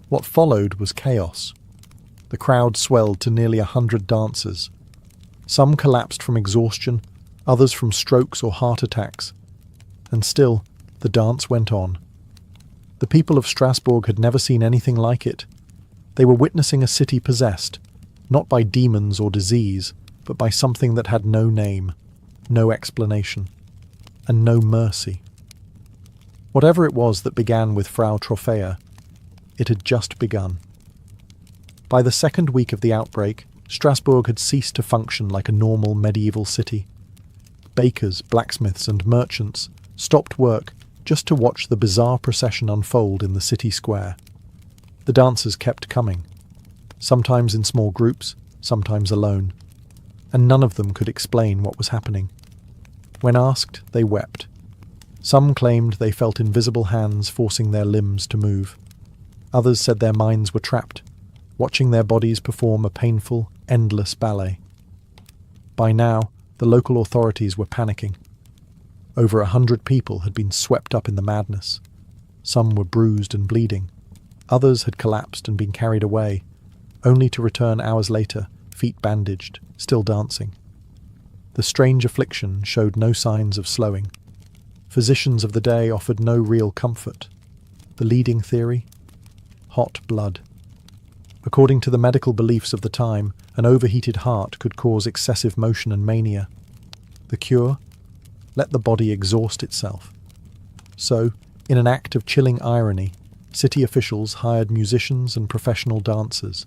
[SPEAKER 1] What followed was chaos. The crowd swelled to nearly 100 dancers. Some collapsed from exhaustion, others from strokes or heart attacks. And still, the dance went on. The people of Strasbourg had never seen anything like it. They were witnessing a city possessed, not by demons or disease, but by something that had no name, no explanation, and no mercy. Whatever it was that began with Frau Trophäa, it had just begun. By the second week of the outbreak, Strasbourg had ceased to function like a normal medieval city. Bakers, blacksmiths, and merchants stopped work just to watch the bizarre procession unfold in the city square. The dancers kept coming, sometimes in small groups, sometimes alone, and none of them could explain what was happening. When asked, they wept. Some claimed they felt invisible hands forcing their limbs to move. Others said their minds were trapped, watching their bodies perform a painful, endless ballet. By now, the local authorities were panicking. Over 100 people had been swept up in the madness. Some were bruised and bleeding. Others had collapsed and been carried away, only to return hours later, feet bandaged, still dancing. The strange affliction showed no signs of slowing. Physicians of the day offered no real comfort. The leading theory? Hot blood. According to the medical beliefs of the time, an overheated heart could cause excessive motion and mania. The cure? Let the body exhaust itself. So, in an act of chilling irony, city officials hired musicians and professional dancers.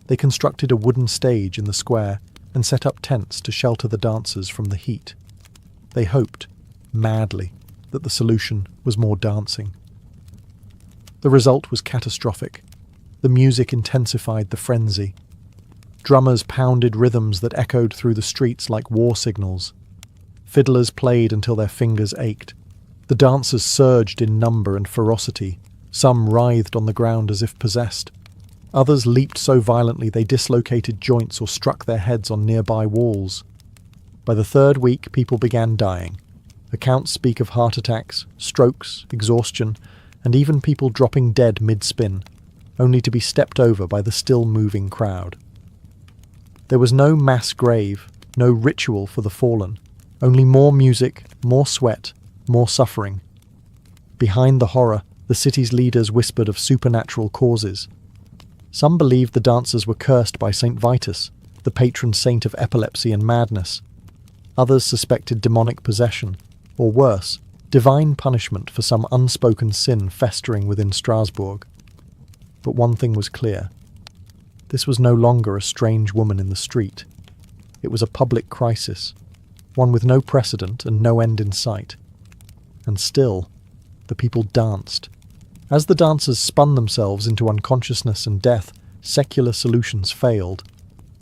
[SPEAKER 1] They constructed a wooden stage in the square and set up tents to shelter the dancers from the heat. They hoped, madly, that the solution was more dancing. The result was catastrophic. The music intensified the frenzy. Drummers pounded rhythms that echoed through the streets like war signals. Fiddlers played until their fingers ached. The dancers surged in number and ferocity. Some writhed on the ground as if possessed. Others leaped so violently they dislocated joints or struck their heads on nearby walls. By the third week, people began dying. Accounts speak of heart attacks, strokes, exhaustion, and even people dropping dead mid-spin, only to be stepped over by the still-moving crowd. There was no mass grave, no ritual for the fallen, only more music, more sweat, more suffering. Behind the horror, the city's leaders whispered of supernatural causes. Some believed the dancers were cursed by Saint Vitus, the patron saint of epilepsy and madness. Others suspected demonic possession, or worse, divine punishment for some unspoken sin festering within Strasbourg. But one thing was clear. This was no longer a strange woman in the street. It was a public crisis, one with no precedent and no end in sight. And still, the people danced. As the dancers spun themselves into unconsciousness and death, secular solutions failed.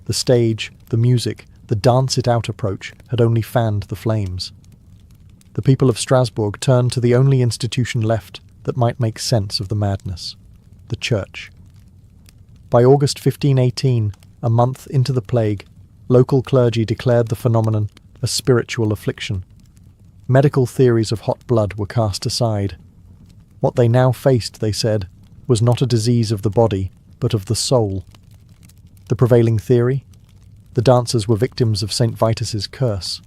[SPEAKER 1] The stage, the music, the dance-it-out approach had only fanned the flames. The people of Strasbourg turned to the only institution left that might make sense of the madness: the church. By August 1518, a month into the plague, local clergy declared the phenomenon a spiritual affliction. Medical theories of hot blood were cast aside. What they now faced, they said, was not a disease of the body, but of the soul. The prevailing theory? The dancers were victims of St. Vitus's curse.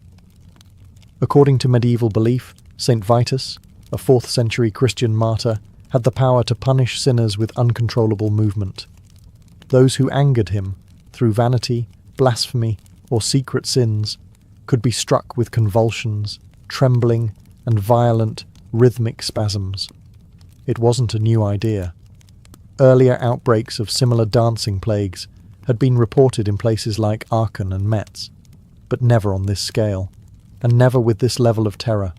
[SPEAKER 1] According to medieval belief, St. Vitus, a 4th century Christian martyr, had the power to punish sinners with uncontrollable movement. Those who angered him, through vanity, blasphemy, or secret sins, could be struck with convulsions, trembling, and violent, rhythmic spasms. It wasn't a new idea. Earlier outbreaks of similar dancing plagues had been reported in places like Aachen and Metz, but never on this scale, and never with this level of terror.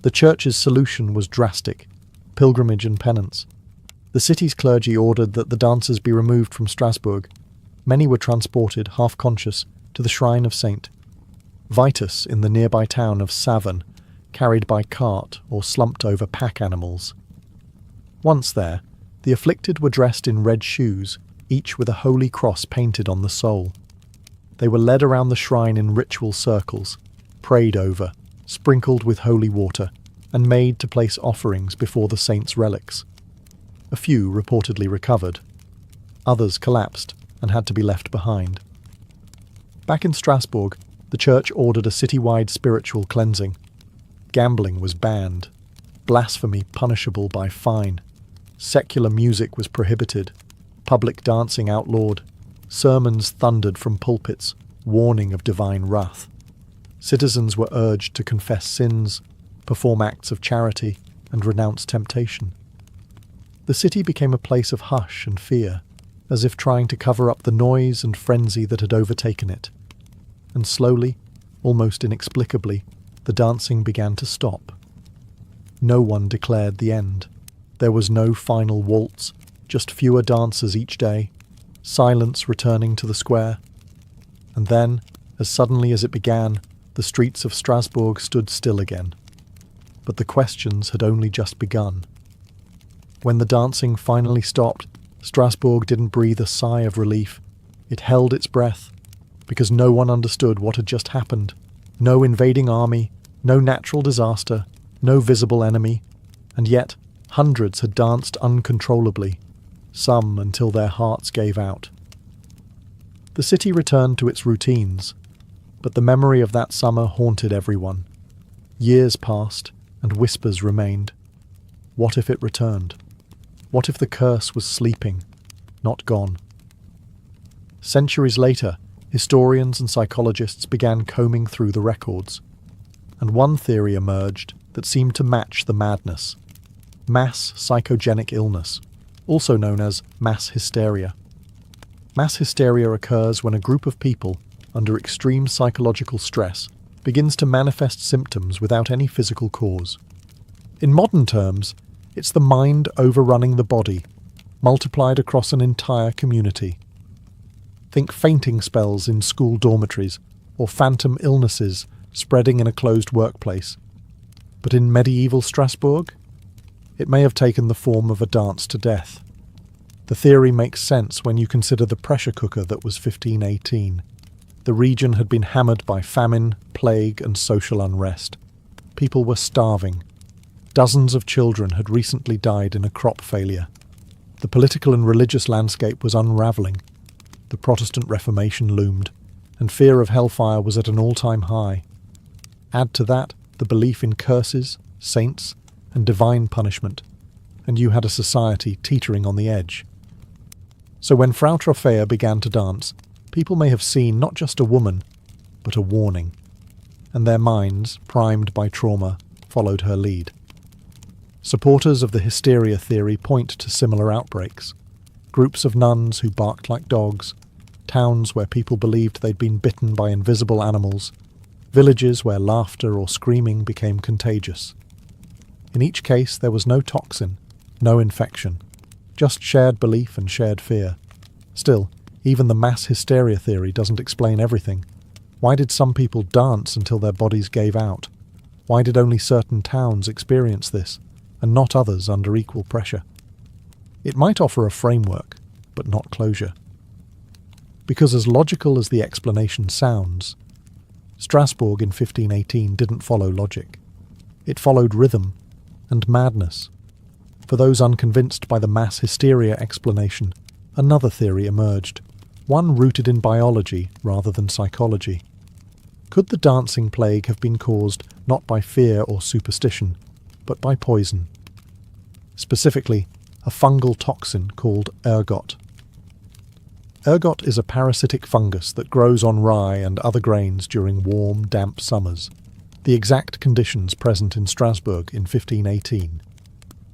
[SPEAKER 1] The church's solution was drastic: pilgrimage and penance. The city's clergy ordered that the dancers be removed from Strasbourg. Many were transported, half-conscious, to the shrine of St. Vitus in the nearby town of Savon, carried by cart or slumped over pack animals. Once there, the afflicted were dressed in red shoes, each with a holy cross painted on the sole. They were led around the shrine in ritual circles, prayed over, sprinkled with holy water, and made to place offerings before the saint's relics. A few reportedly recovered. Others collapsed and had to be left behind. Back in Strasbourg, the church ordered a citywide spiritual cleansing. Gambling was banned, blasphemy punishable by fine, secular music was prohibited, public dancing outlawed, sermons thundered from pulpits, warning of divine wrath. Citizens were urged to confess sins, perform acts of charity, and renounce temptation. The city became a place of hush and fear, as if trying to cover up the noise and frenzy that had overtaken it. And slowly, almost inexplicably, the dancing began to stop. no one declared the end. There was no final waltz, just fewer dancers each day, silence returning to the square. And then, as suddenly as it began, the streets of Strasbourg stood still again. But the questions had only just begun. When the dancing finally stopped, Strasbourg didn't breathe a sigh of relief. It held its breath, because no one understood what had just happened. No invading army, no natural disaster, no visible enemy, and yet hundreds had danced uncontrollably, some until their hearts gave out. The city returned to its routines, but the memory of that summer haunted everyone. Years passed, and whispers remained. What if it returned? What if the curse was sleeping, not gone? Centuries later, historians and psychologists began combing through the records, and one theory emerged that seemed to match the madness: mass psychogenic illness, also known as mass hysteria. Mass hysteria occurs when a group of people, under extreme psychological stress, begins to manifest symptoms without any physical cause. In modern terms, it's the mind overrunning the body, multiplied across an entire community. Think fainting spells in school dormitories, or phantom illnesses spreading in a closed workplace. But in medieval Strasbourg, it may have taken the form of a dance to death. The theory makes sense when you consider the pressure cooker that was 1518. The region had been hammered by famine, plague, and social unrest. People were starving. Dozens of children had recently died in a crop failure. The political and religious landscape was unravelling. The Protestant Reformation loomed, and fear of hellfire was at an all-time high. Add to that the belief in curses, saints, and divine punishment, and you had a society teetering on the edge. So when Frau Trophäa began to dance, people may have seen not just a woman, but a warning, and their minds, primed by trauma, followed her lead. Supporters of the hysteria theory point to similar outbreaks: groups of nuns who barked like dogs, towns where people believed they'd been bitten by invisible animals, villages where laughter or screaming became contagious. In each case, there was no toxin, no infection, just shared belief and shared fear. Still, even the mass hysteria theory doesn't explain everything. Why did some people dance until their bodies gave out? Why did only certain towns experience this, and not others under equal pressure? It might offer a framework, but not closure. Because as logical as the explanation sounds, Strasbourg in 1518 didn't follow logic. It followed rhythm and madness. For those unconvinced by the mass hysteria explanation, another theory emerged, one rooted in biology rather than psychology. Could the dancing plague have been caused not by fear or superstition, but by poison? Specifically, a fungal toxin called ergot. Ergot is a parasitic fungus that grows on rye and other grains during warm, damp summers, the exact conditions present in Strasbourg in 1518.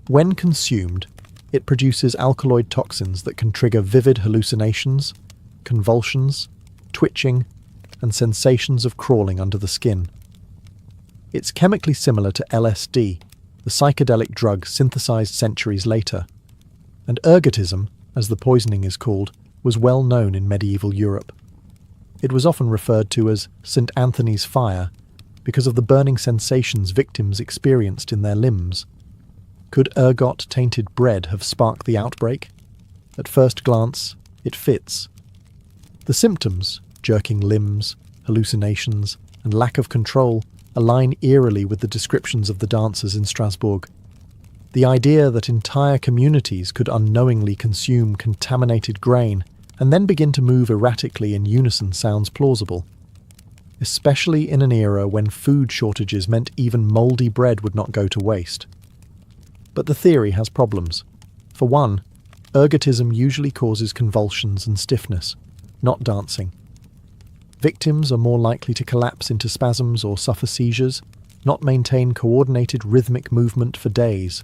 [SPEAKER 1] When consumed, it produces alkaloid toxins that can trigger vivid hallucinations, convulsions, twitching, and sensations of crawling under the skin. It's chemically similar to LSD, the psychedelic drug synthesized centuries later, and ergotism, as the poisoning is called, was well known in medieval Europe. It was often referred to as St. Anthony's fire because of the burning sensations victims experienced in their limbs. Could ergot-tainted bread have sparked the outbreak? At first glance, it fits. The symptoms, jerking limbs, hallucinations, and lack of control, align eerily with the descriptions of the dancers in Strasbourg. The idea that entire communities could unknowingly consume contaminated grain and then begin to move erratically in unison sounds plausible, especially in an era when food shortages meant even mouldy bread would not go to waste. But the theory has problems. For one, ergotism usually causes convulsions and stiffness, not dancing. Victims are more likely to collapse into spasms or suffer seizures, not maintain coordinated rhythmic movement for days.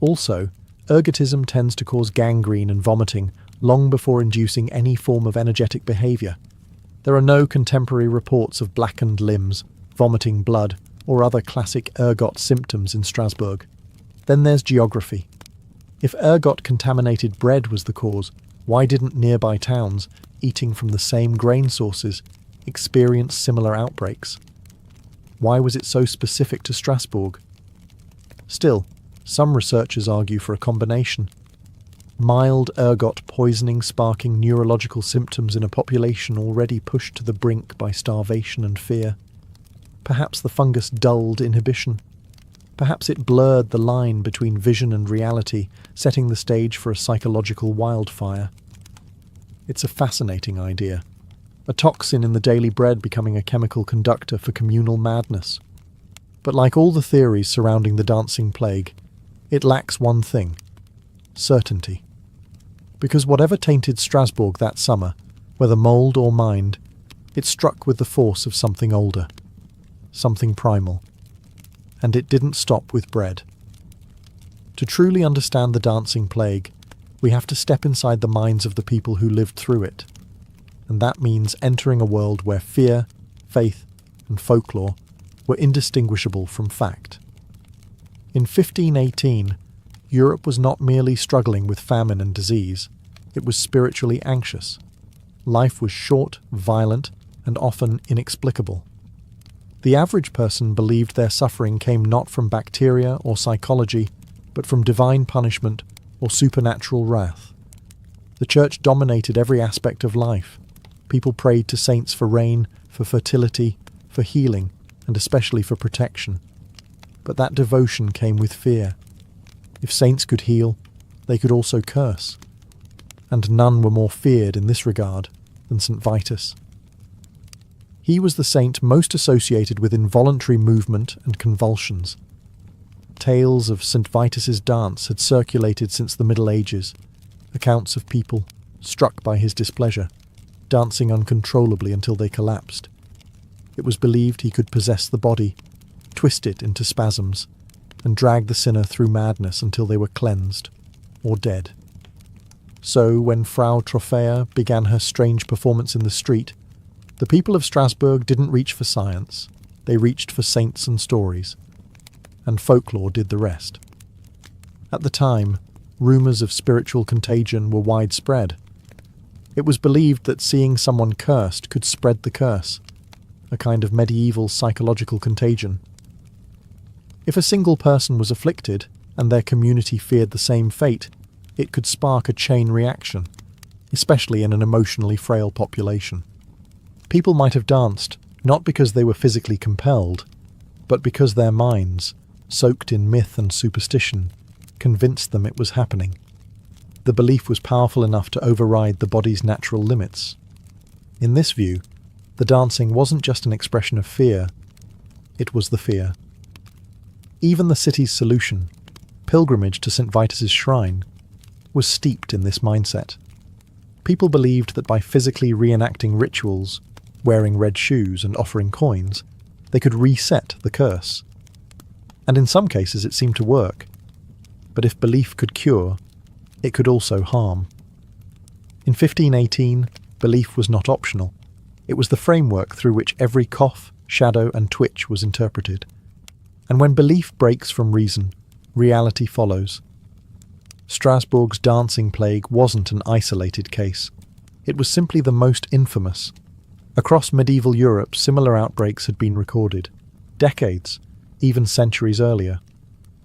[SPEAKER 1] Also, ergotism tends to cause gangrene and vomiting long before inducing any form of energetic behaviour. There are no contemporary reports of blackened limbs, vomiting blood, or other classic ergot symptoms in Strasbourg. Then there's geography. If ergot-contaminated bread was the cause, why didn't nearby towns, eating from the same grain sources, experience similar outbreaks? Why was it so specific to Strasbourg? Still, some researchers argue for a combination. Mild ergot poisoning sparking neurological symptoms in a population already pushed to the brink by starvation and fear. Perhaps the fungus dulled inhibition. Perhaps it blurred the line between vision and reality, setting the stage for a psychological wildfire. It's a fascinating idea. A toxin in the daily bread becoming a chemical conductor for communal madness. But like all the theories surrounding the dancing plague, it lacks one thing: certainty. Because whatever tainted Strasbourg that summer, whether mould or mind, it struck with the force of something older, something primal. And it didn't stop with bread. To truly understand the dancing plague, we have to step inside the minds of the people who lived through it. And that means entering a world where fear, faith, and folklore were indistinguishable from fact. In 1518, Europe was not merely struggling with famine and disease, it was spiritually anxious. Life was short, violent, and often inexplicable. The average person believed their suffering came not from bacteria or psychology, but from divine punishment or supernatural wrath. The church dominated every aspect of life. People prayed to saints for rain, for fertility, for healing, and especially for protection. But that devotion came with fear. If saints could heal, they could also curse. And none were more feared in this regard than St. Vitus. He was the saint most associated with involuntary movement and convulsions. Tales of St. Vitus's dance had circulated since the Middle Ages, accounts of people, struck by his displeasure, dancing uncontrollably until they collapsed. It was believed he could possess the body, twist it into spasms, and drag the sinner through madness until they were cleansed, or dead. So, when Frau Trophea began her strange performance in the street, the people of Strasbourg didn't reach for science, they reached for saints and stories. And folklore did the rest. At the time, rumours of spiritual contagion were widespread. It was believed that seeing someone cursed could spread the curse, a kind of medieval psychological contagion. If a single person was afflicted, and their community feared the same fate, it could spark a chain reaction, especially in an emotionally frail population. People might have danced, not because they were physically compelled, but because their minds, soaked in myth and superstition, convinced them it was happening. The belief was powerful enough to override the body's natural limits. In this view, the dancing wasn't just an expression of fear, it was the fear. Even the city's solution, pilgrimage to St. Vitus's shrine, was steeped in this mindset. People believed that by physically reenacting rituals, wearing red shoes and offering coins, they could reset the curse. And in some cases it seemed to work. But if belief could cure, it could also harm. In 1518, belief was not optional. It was the framework through which every cough, shadow, and twitch was interpreted. And when belief breaks from reason, reality follows. Strasbourg's dancing plague wasn't an isolated case. It was simply the most infamous. Across medieval Europe, similar outbreaks had been recorded, decades, even centuries earlier.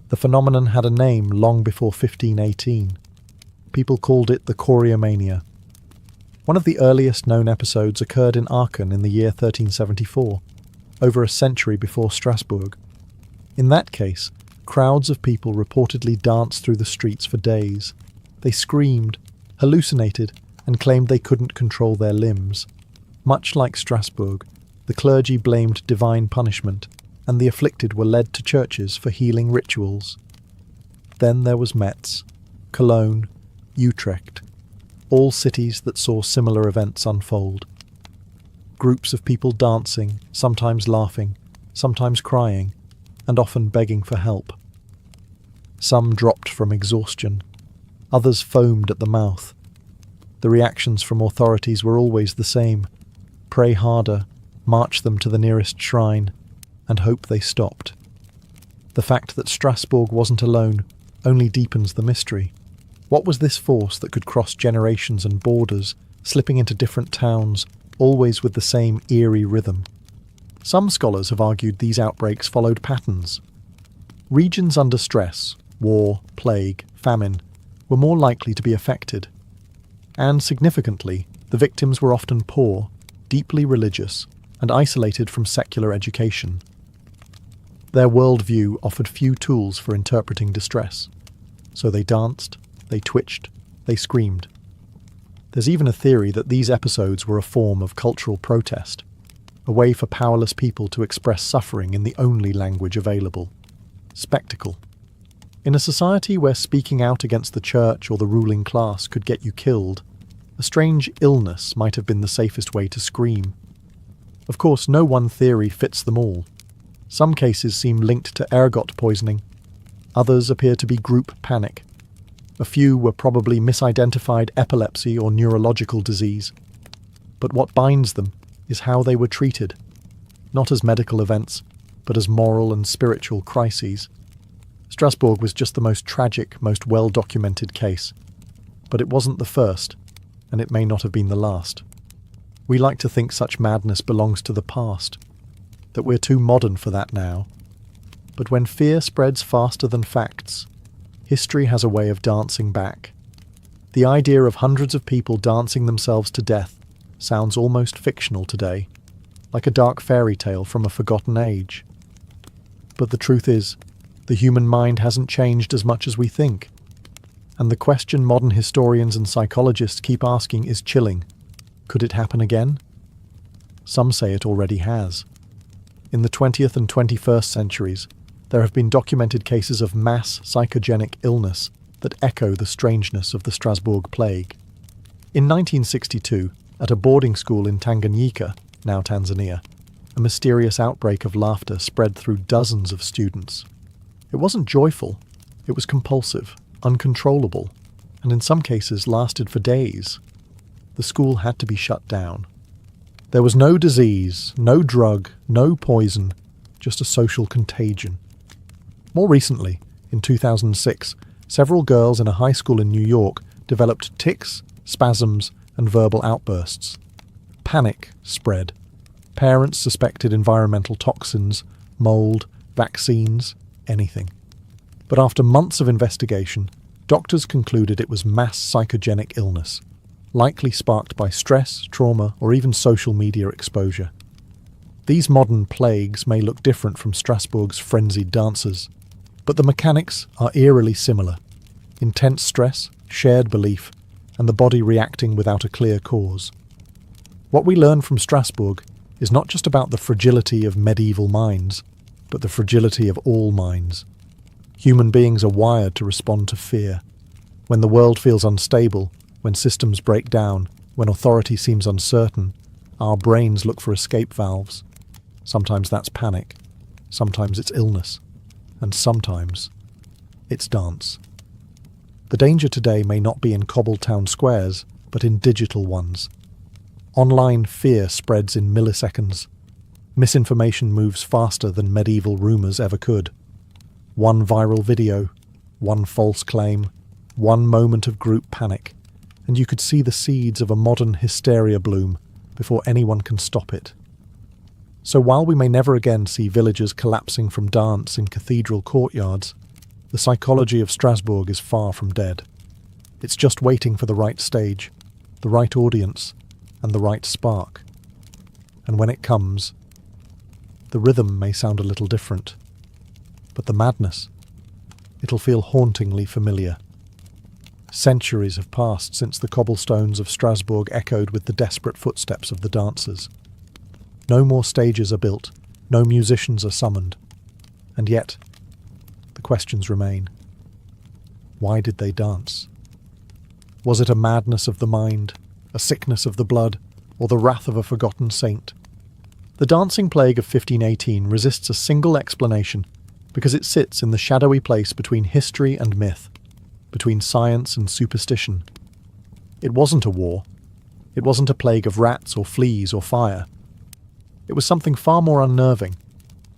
[SPEAKER 1] The phenomenon had a name long before 1518. People called it the choriomania. One of the earliest known episodes occurred in Aachen in the year 1374, over a century before Strasbourg. In that case, crowds of people reportedly danced through the streets for days. They screamed, hallucinated, and claimed they couldn't control their limbs. Much like Strasbourg, the clergy blamed divine punishment, and the afflicted were led to churches for healing rituals. Then there was Metz, Cologne, Utrecht, all cities that saw similar events unfold. Groups of people dancing, sometimes laughing, sometimes crying, and often begging for help. Some dropped from exhaustion, others foamed at the mouth. The reactions from authorities were always the same: pray harder, march them to the nearest shrine, and hope they stopped. The fact that Strasbourg wasn't alone only deepens the mystery. What was this force that could cross generations and borders, slipping into different towns, always with the same eerie rhythm? Some scholars have argued these outbreaks followed patterns. Regions under stress, war, plague, famine, were more likely to be affected. And significantly, the victims were often poor, deeply religious, and isolated from secular education. Their worldview offered few tools for interpreting distress, so they danced, they twitched, they screamed. There's even a theory that these episodes were a form of cultural protest, a way for powerless people to express suffering in the only language available: spectacle. In a society where speaking out against the church or the ruling class could get you killed, a strange illness might have been the safest way to scream. Of course, no one theory fits them all. Some cases seem linked to ergot poisoning. Others appear to be group panic. A few were probably misidentified epilepsy or neurological disease. But what binds them is how they were treated, not as medical events, but as moral and spiritual crises. Strasbourg was just the most tragic, most well-documented case. But it wasn't the first, and it may not have been the last. We like to think such madness belongs to the past, that we're too modern for that now. But when fear spreads faster than facts, history has a way of dancing back. The idea of hundreds of people dancing themselves to death sounds almost fictional today, like a dark fairy tale from a forgotten age. But the truth is, the human mind hasn't changed as much as we think. And the question modern historians and psychologists keep asking is chilling. Could it happen again? Some say it already has. In the 20th and 21st centuries, there have been documented cases of mass psychogenic illness that echo the strangeness of the Strasbourg plague. In 1962, at a boarding school in Tanganyika, now Tanzania, a mysterious outbreak of laughter spread through dozens of students. It wasn't joyful, it was compulsive, uncontrollable, and in some cases lasted for days. The school had to be shut down. There was no disease, no drug, no poison, just a social contagion. More recently, in 2006, several girls in a high school in New York developed tics, spasms, and verbal outbursts. Panic spread. Parents suspected environmental toxins, mold, vaccines, anything. But after months of investigation, doctors concluded it was mass psychogenic illness, likely sparked by stress, trauma, or even social media exposure. These modern plagues may look different from Strasbourg's frenzied dancers, but the mechanics are eerily similar. Intense stress, shared belief, and the body reacting without a clear cause. What we learn from Strasbourg is not just about the fragility of medieval minds, but the fragility of all minds. Human beings are wired to respond to fear. When the world feels unstable, when systems break down, when authority seems uncertain, our brains look for escape valves. Sometimes that's panic, sometimes it's illness, and sometimes it's dance. The danger today may not be in cobbled town squares, but in digital ones. Online fear spreads in milliseconds. Misinformation moves faster than medieval rumours ever could. One viral video, one false claim, one moment of group panic, and you could see the seeds of a modern hysteria bloom before anyone can stop it. So while we may never again see villagers collapsing from dance in cathedral courtyards, the psychology of Strasbourg is far from dead. It's just waiting for the right stage, the right audience, and the right spark. And when it comes, the rhythm may sound a little different, but the madness, it'll feel hauntingly familiar. Centuries have passed since the cobblestones of Strasbourg echoed with the desperate footsteps of the dancers. No more stages are built, no musicians are summoned, and yet the questions remain. Why did they dance? Was it a madness of the mind, a sickness of the blood, or the wrath of a forgotten saint? The dancing plague of 1518 resists a single explanation because it sits in the shadowy place between history and myth, between science and superstition. It wasn't a war. It wasn't a plague of rats or fleas or fire. It was something far more unnerving,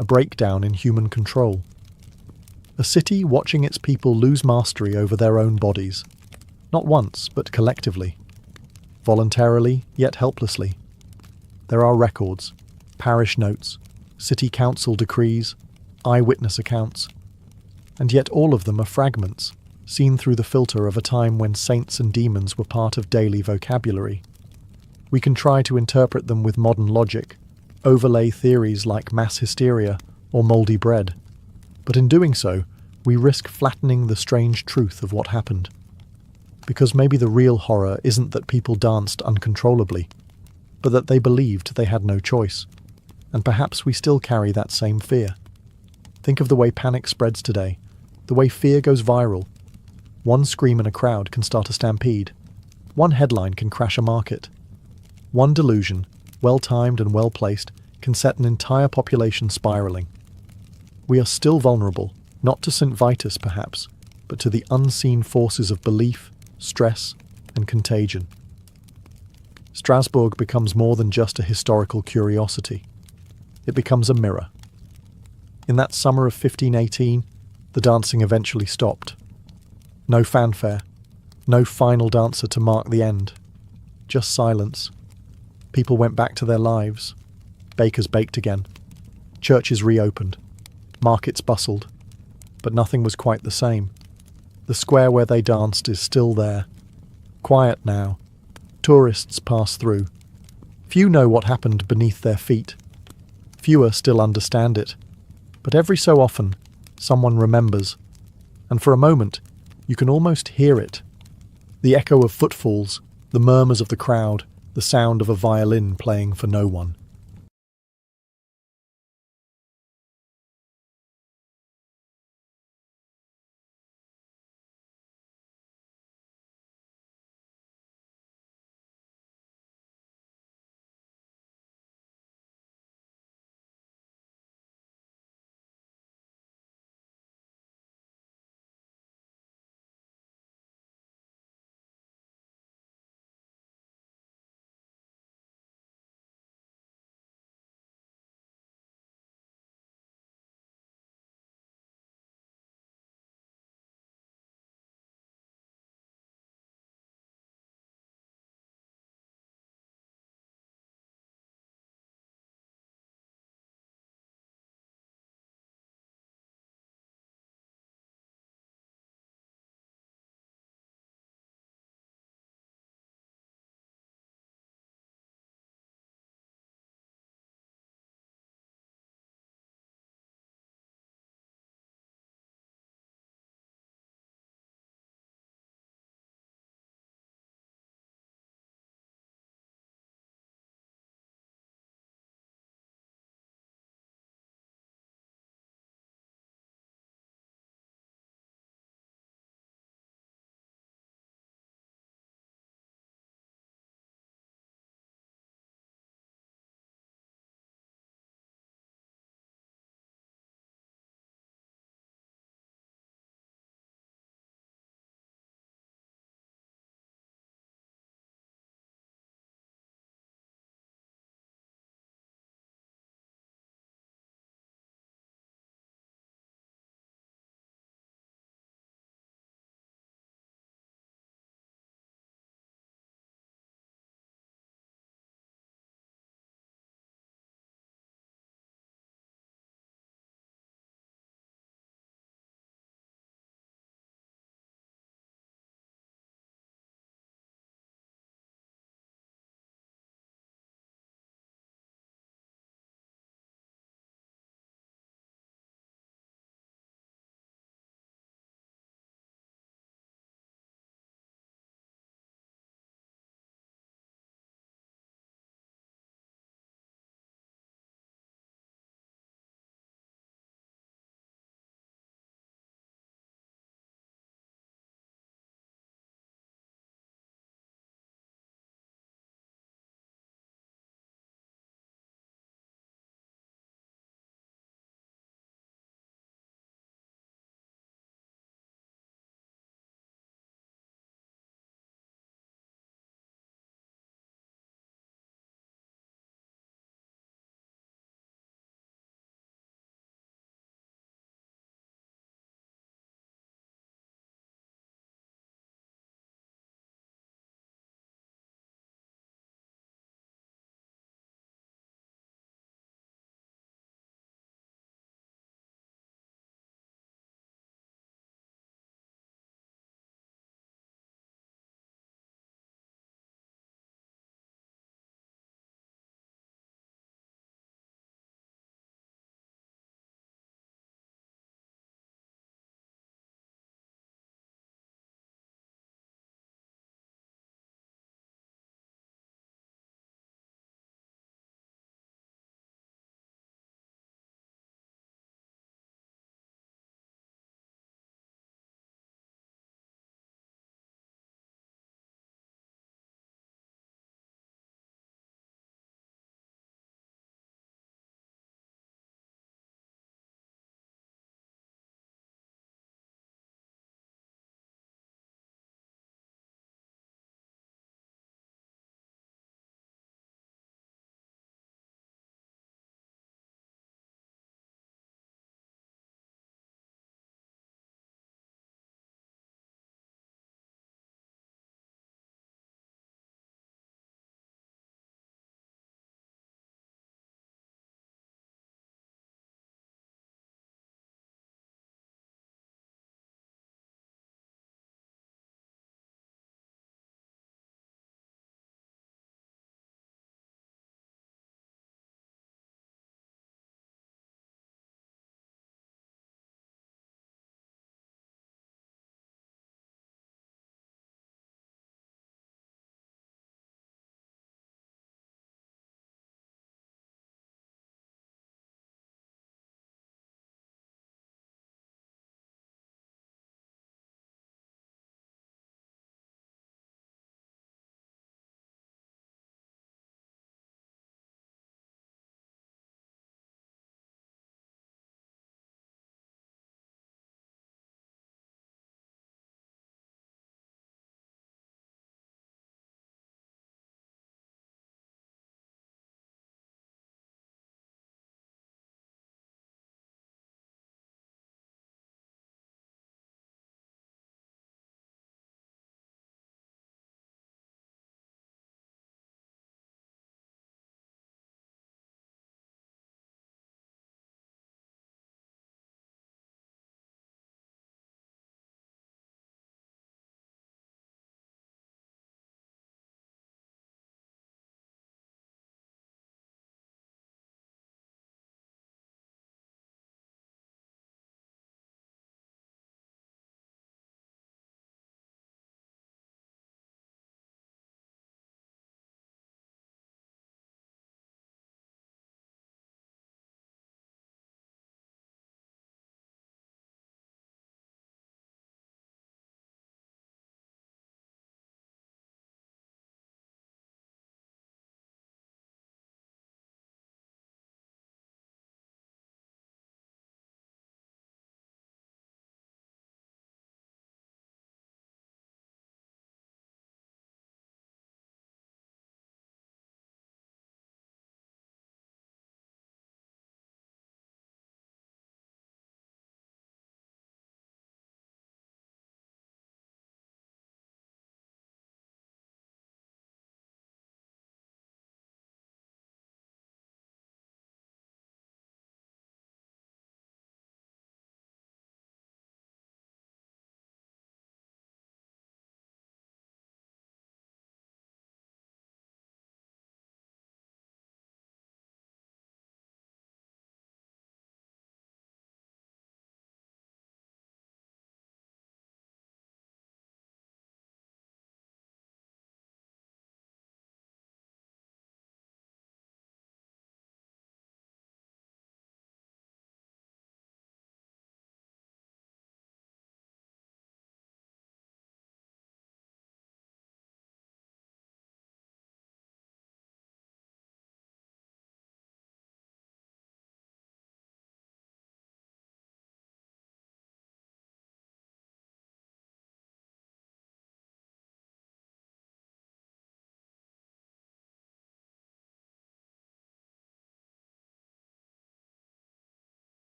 [SPEAKER 1] a breakdown in human control. A city watching its people lose mastery over their own bodies, not once, but collectively, voluntarily yet helplessly. There are records, parish notes, city council decrees, eyewitness accounts, and yet all of them are fragments, seen through the filter of a time when saints and demons were part of daily vocabulary. We can try to interpret them with modern logic, overlay theories like mass hysteria or mouldy bread, but in doing so, we risk flattening the strange truth of what happened. Because maybe the real horror isn't that people danced uncontrollably, but that they believed they had no choice. And perhaps we still carry that same fear. Think of the way panic spreads today, the way fear goes viral. One scream in a crowd can start a stampede. One headline can crash a market. One delusion, well-timed and well-placed, can set an entire population spiraling. We are still vulnerable, not to St. Vitus perhaps, but to the unseen forces of belief, stress, and contagion. Strasbourg becomes more than just a historical curiosity. It becomes a mirror. In that summer of 1518, the dancing eventually stopped. No fanfare, no final dancer to mark the end. Just silence. People went back to their lives. Bakers baked again. Churches reopened. Markets bustled. But nothing was quite the same. The square where they danced is still there. Quiet now. Tourists pass through. Few know what happened beneath their feet. Fewer still understand it. But every so often, someone remembers. And for a moment, you can almost hear it. The echo of footfalls, the murmurs of the crowd, the sound of a violin playing for no one.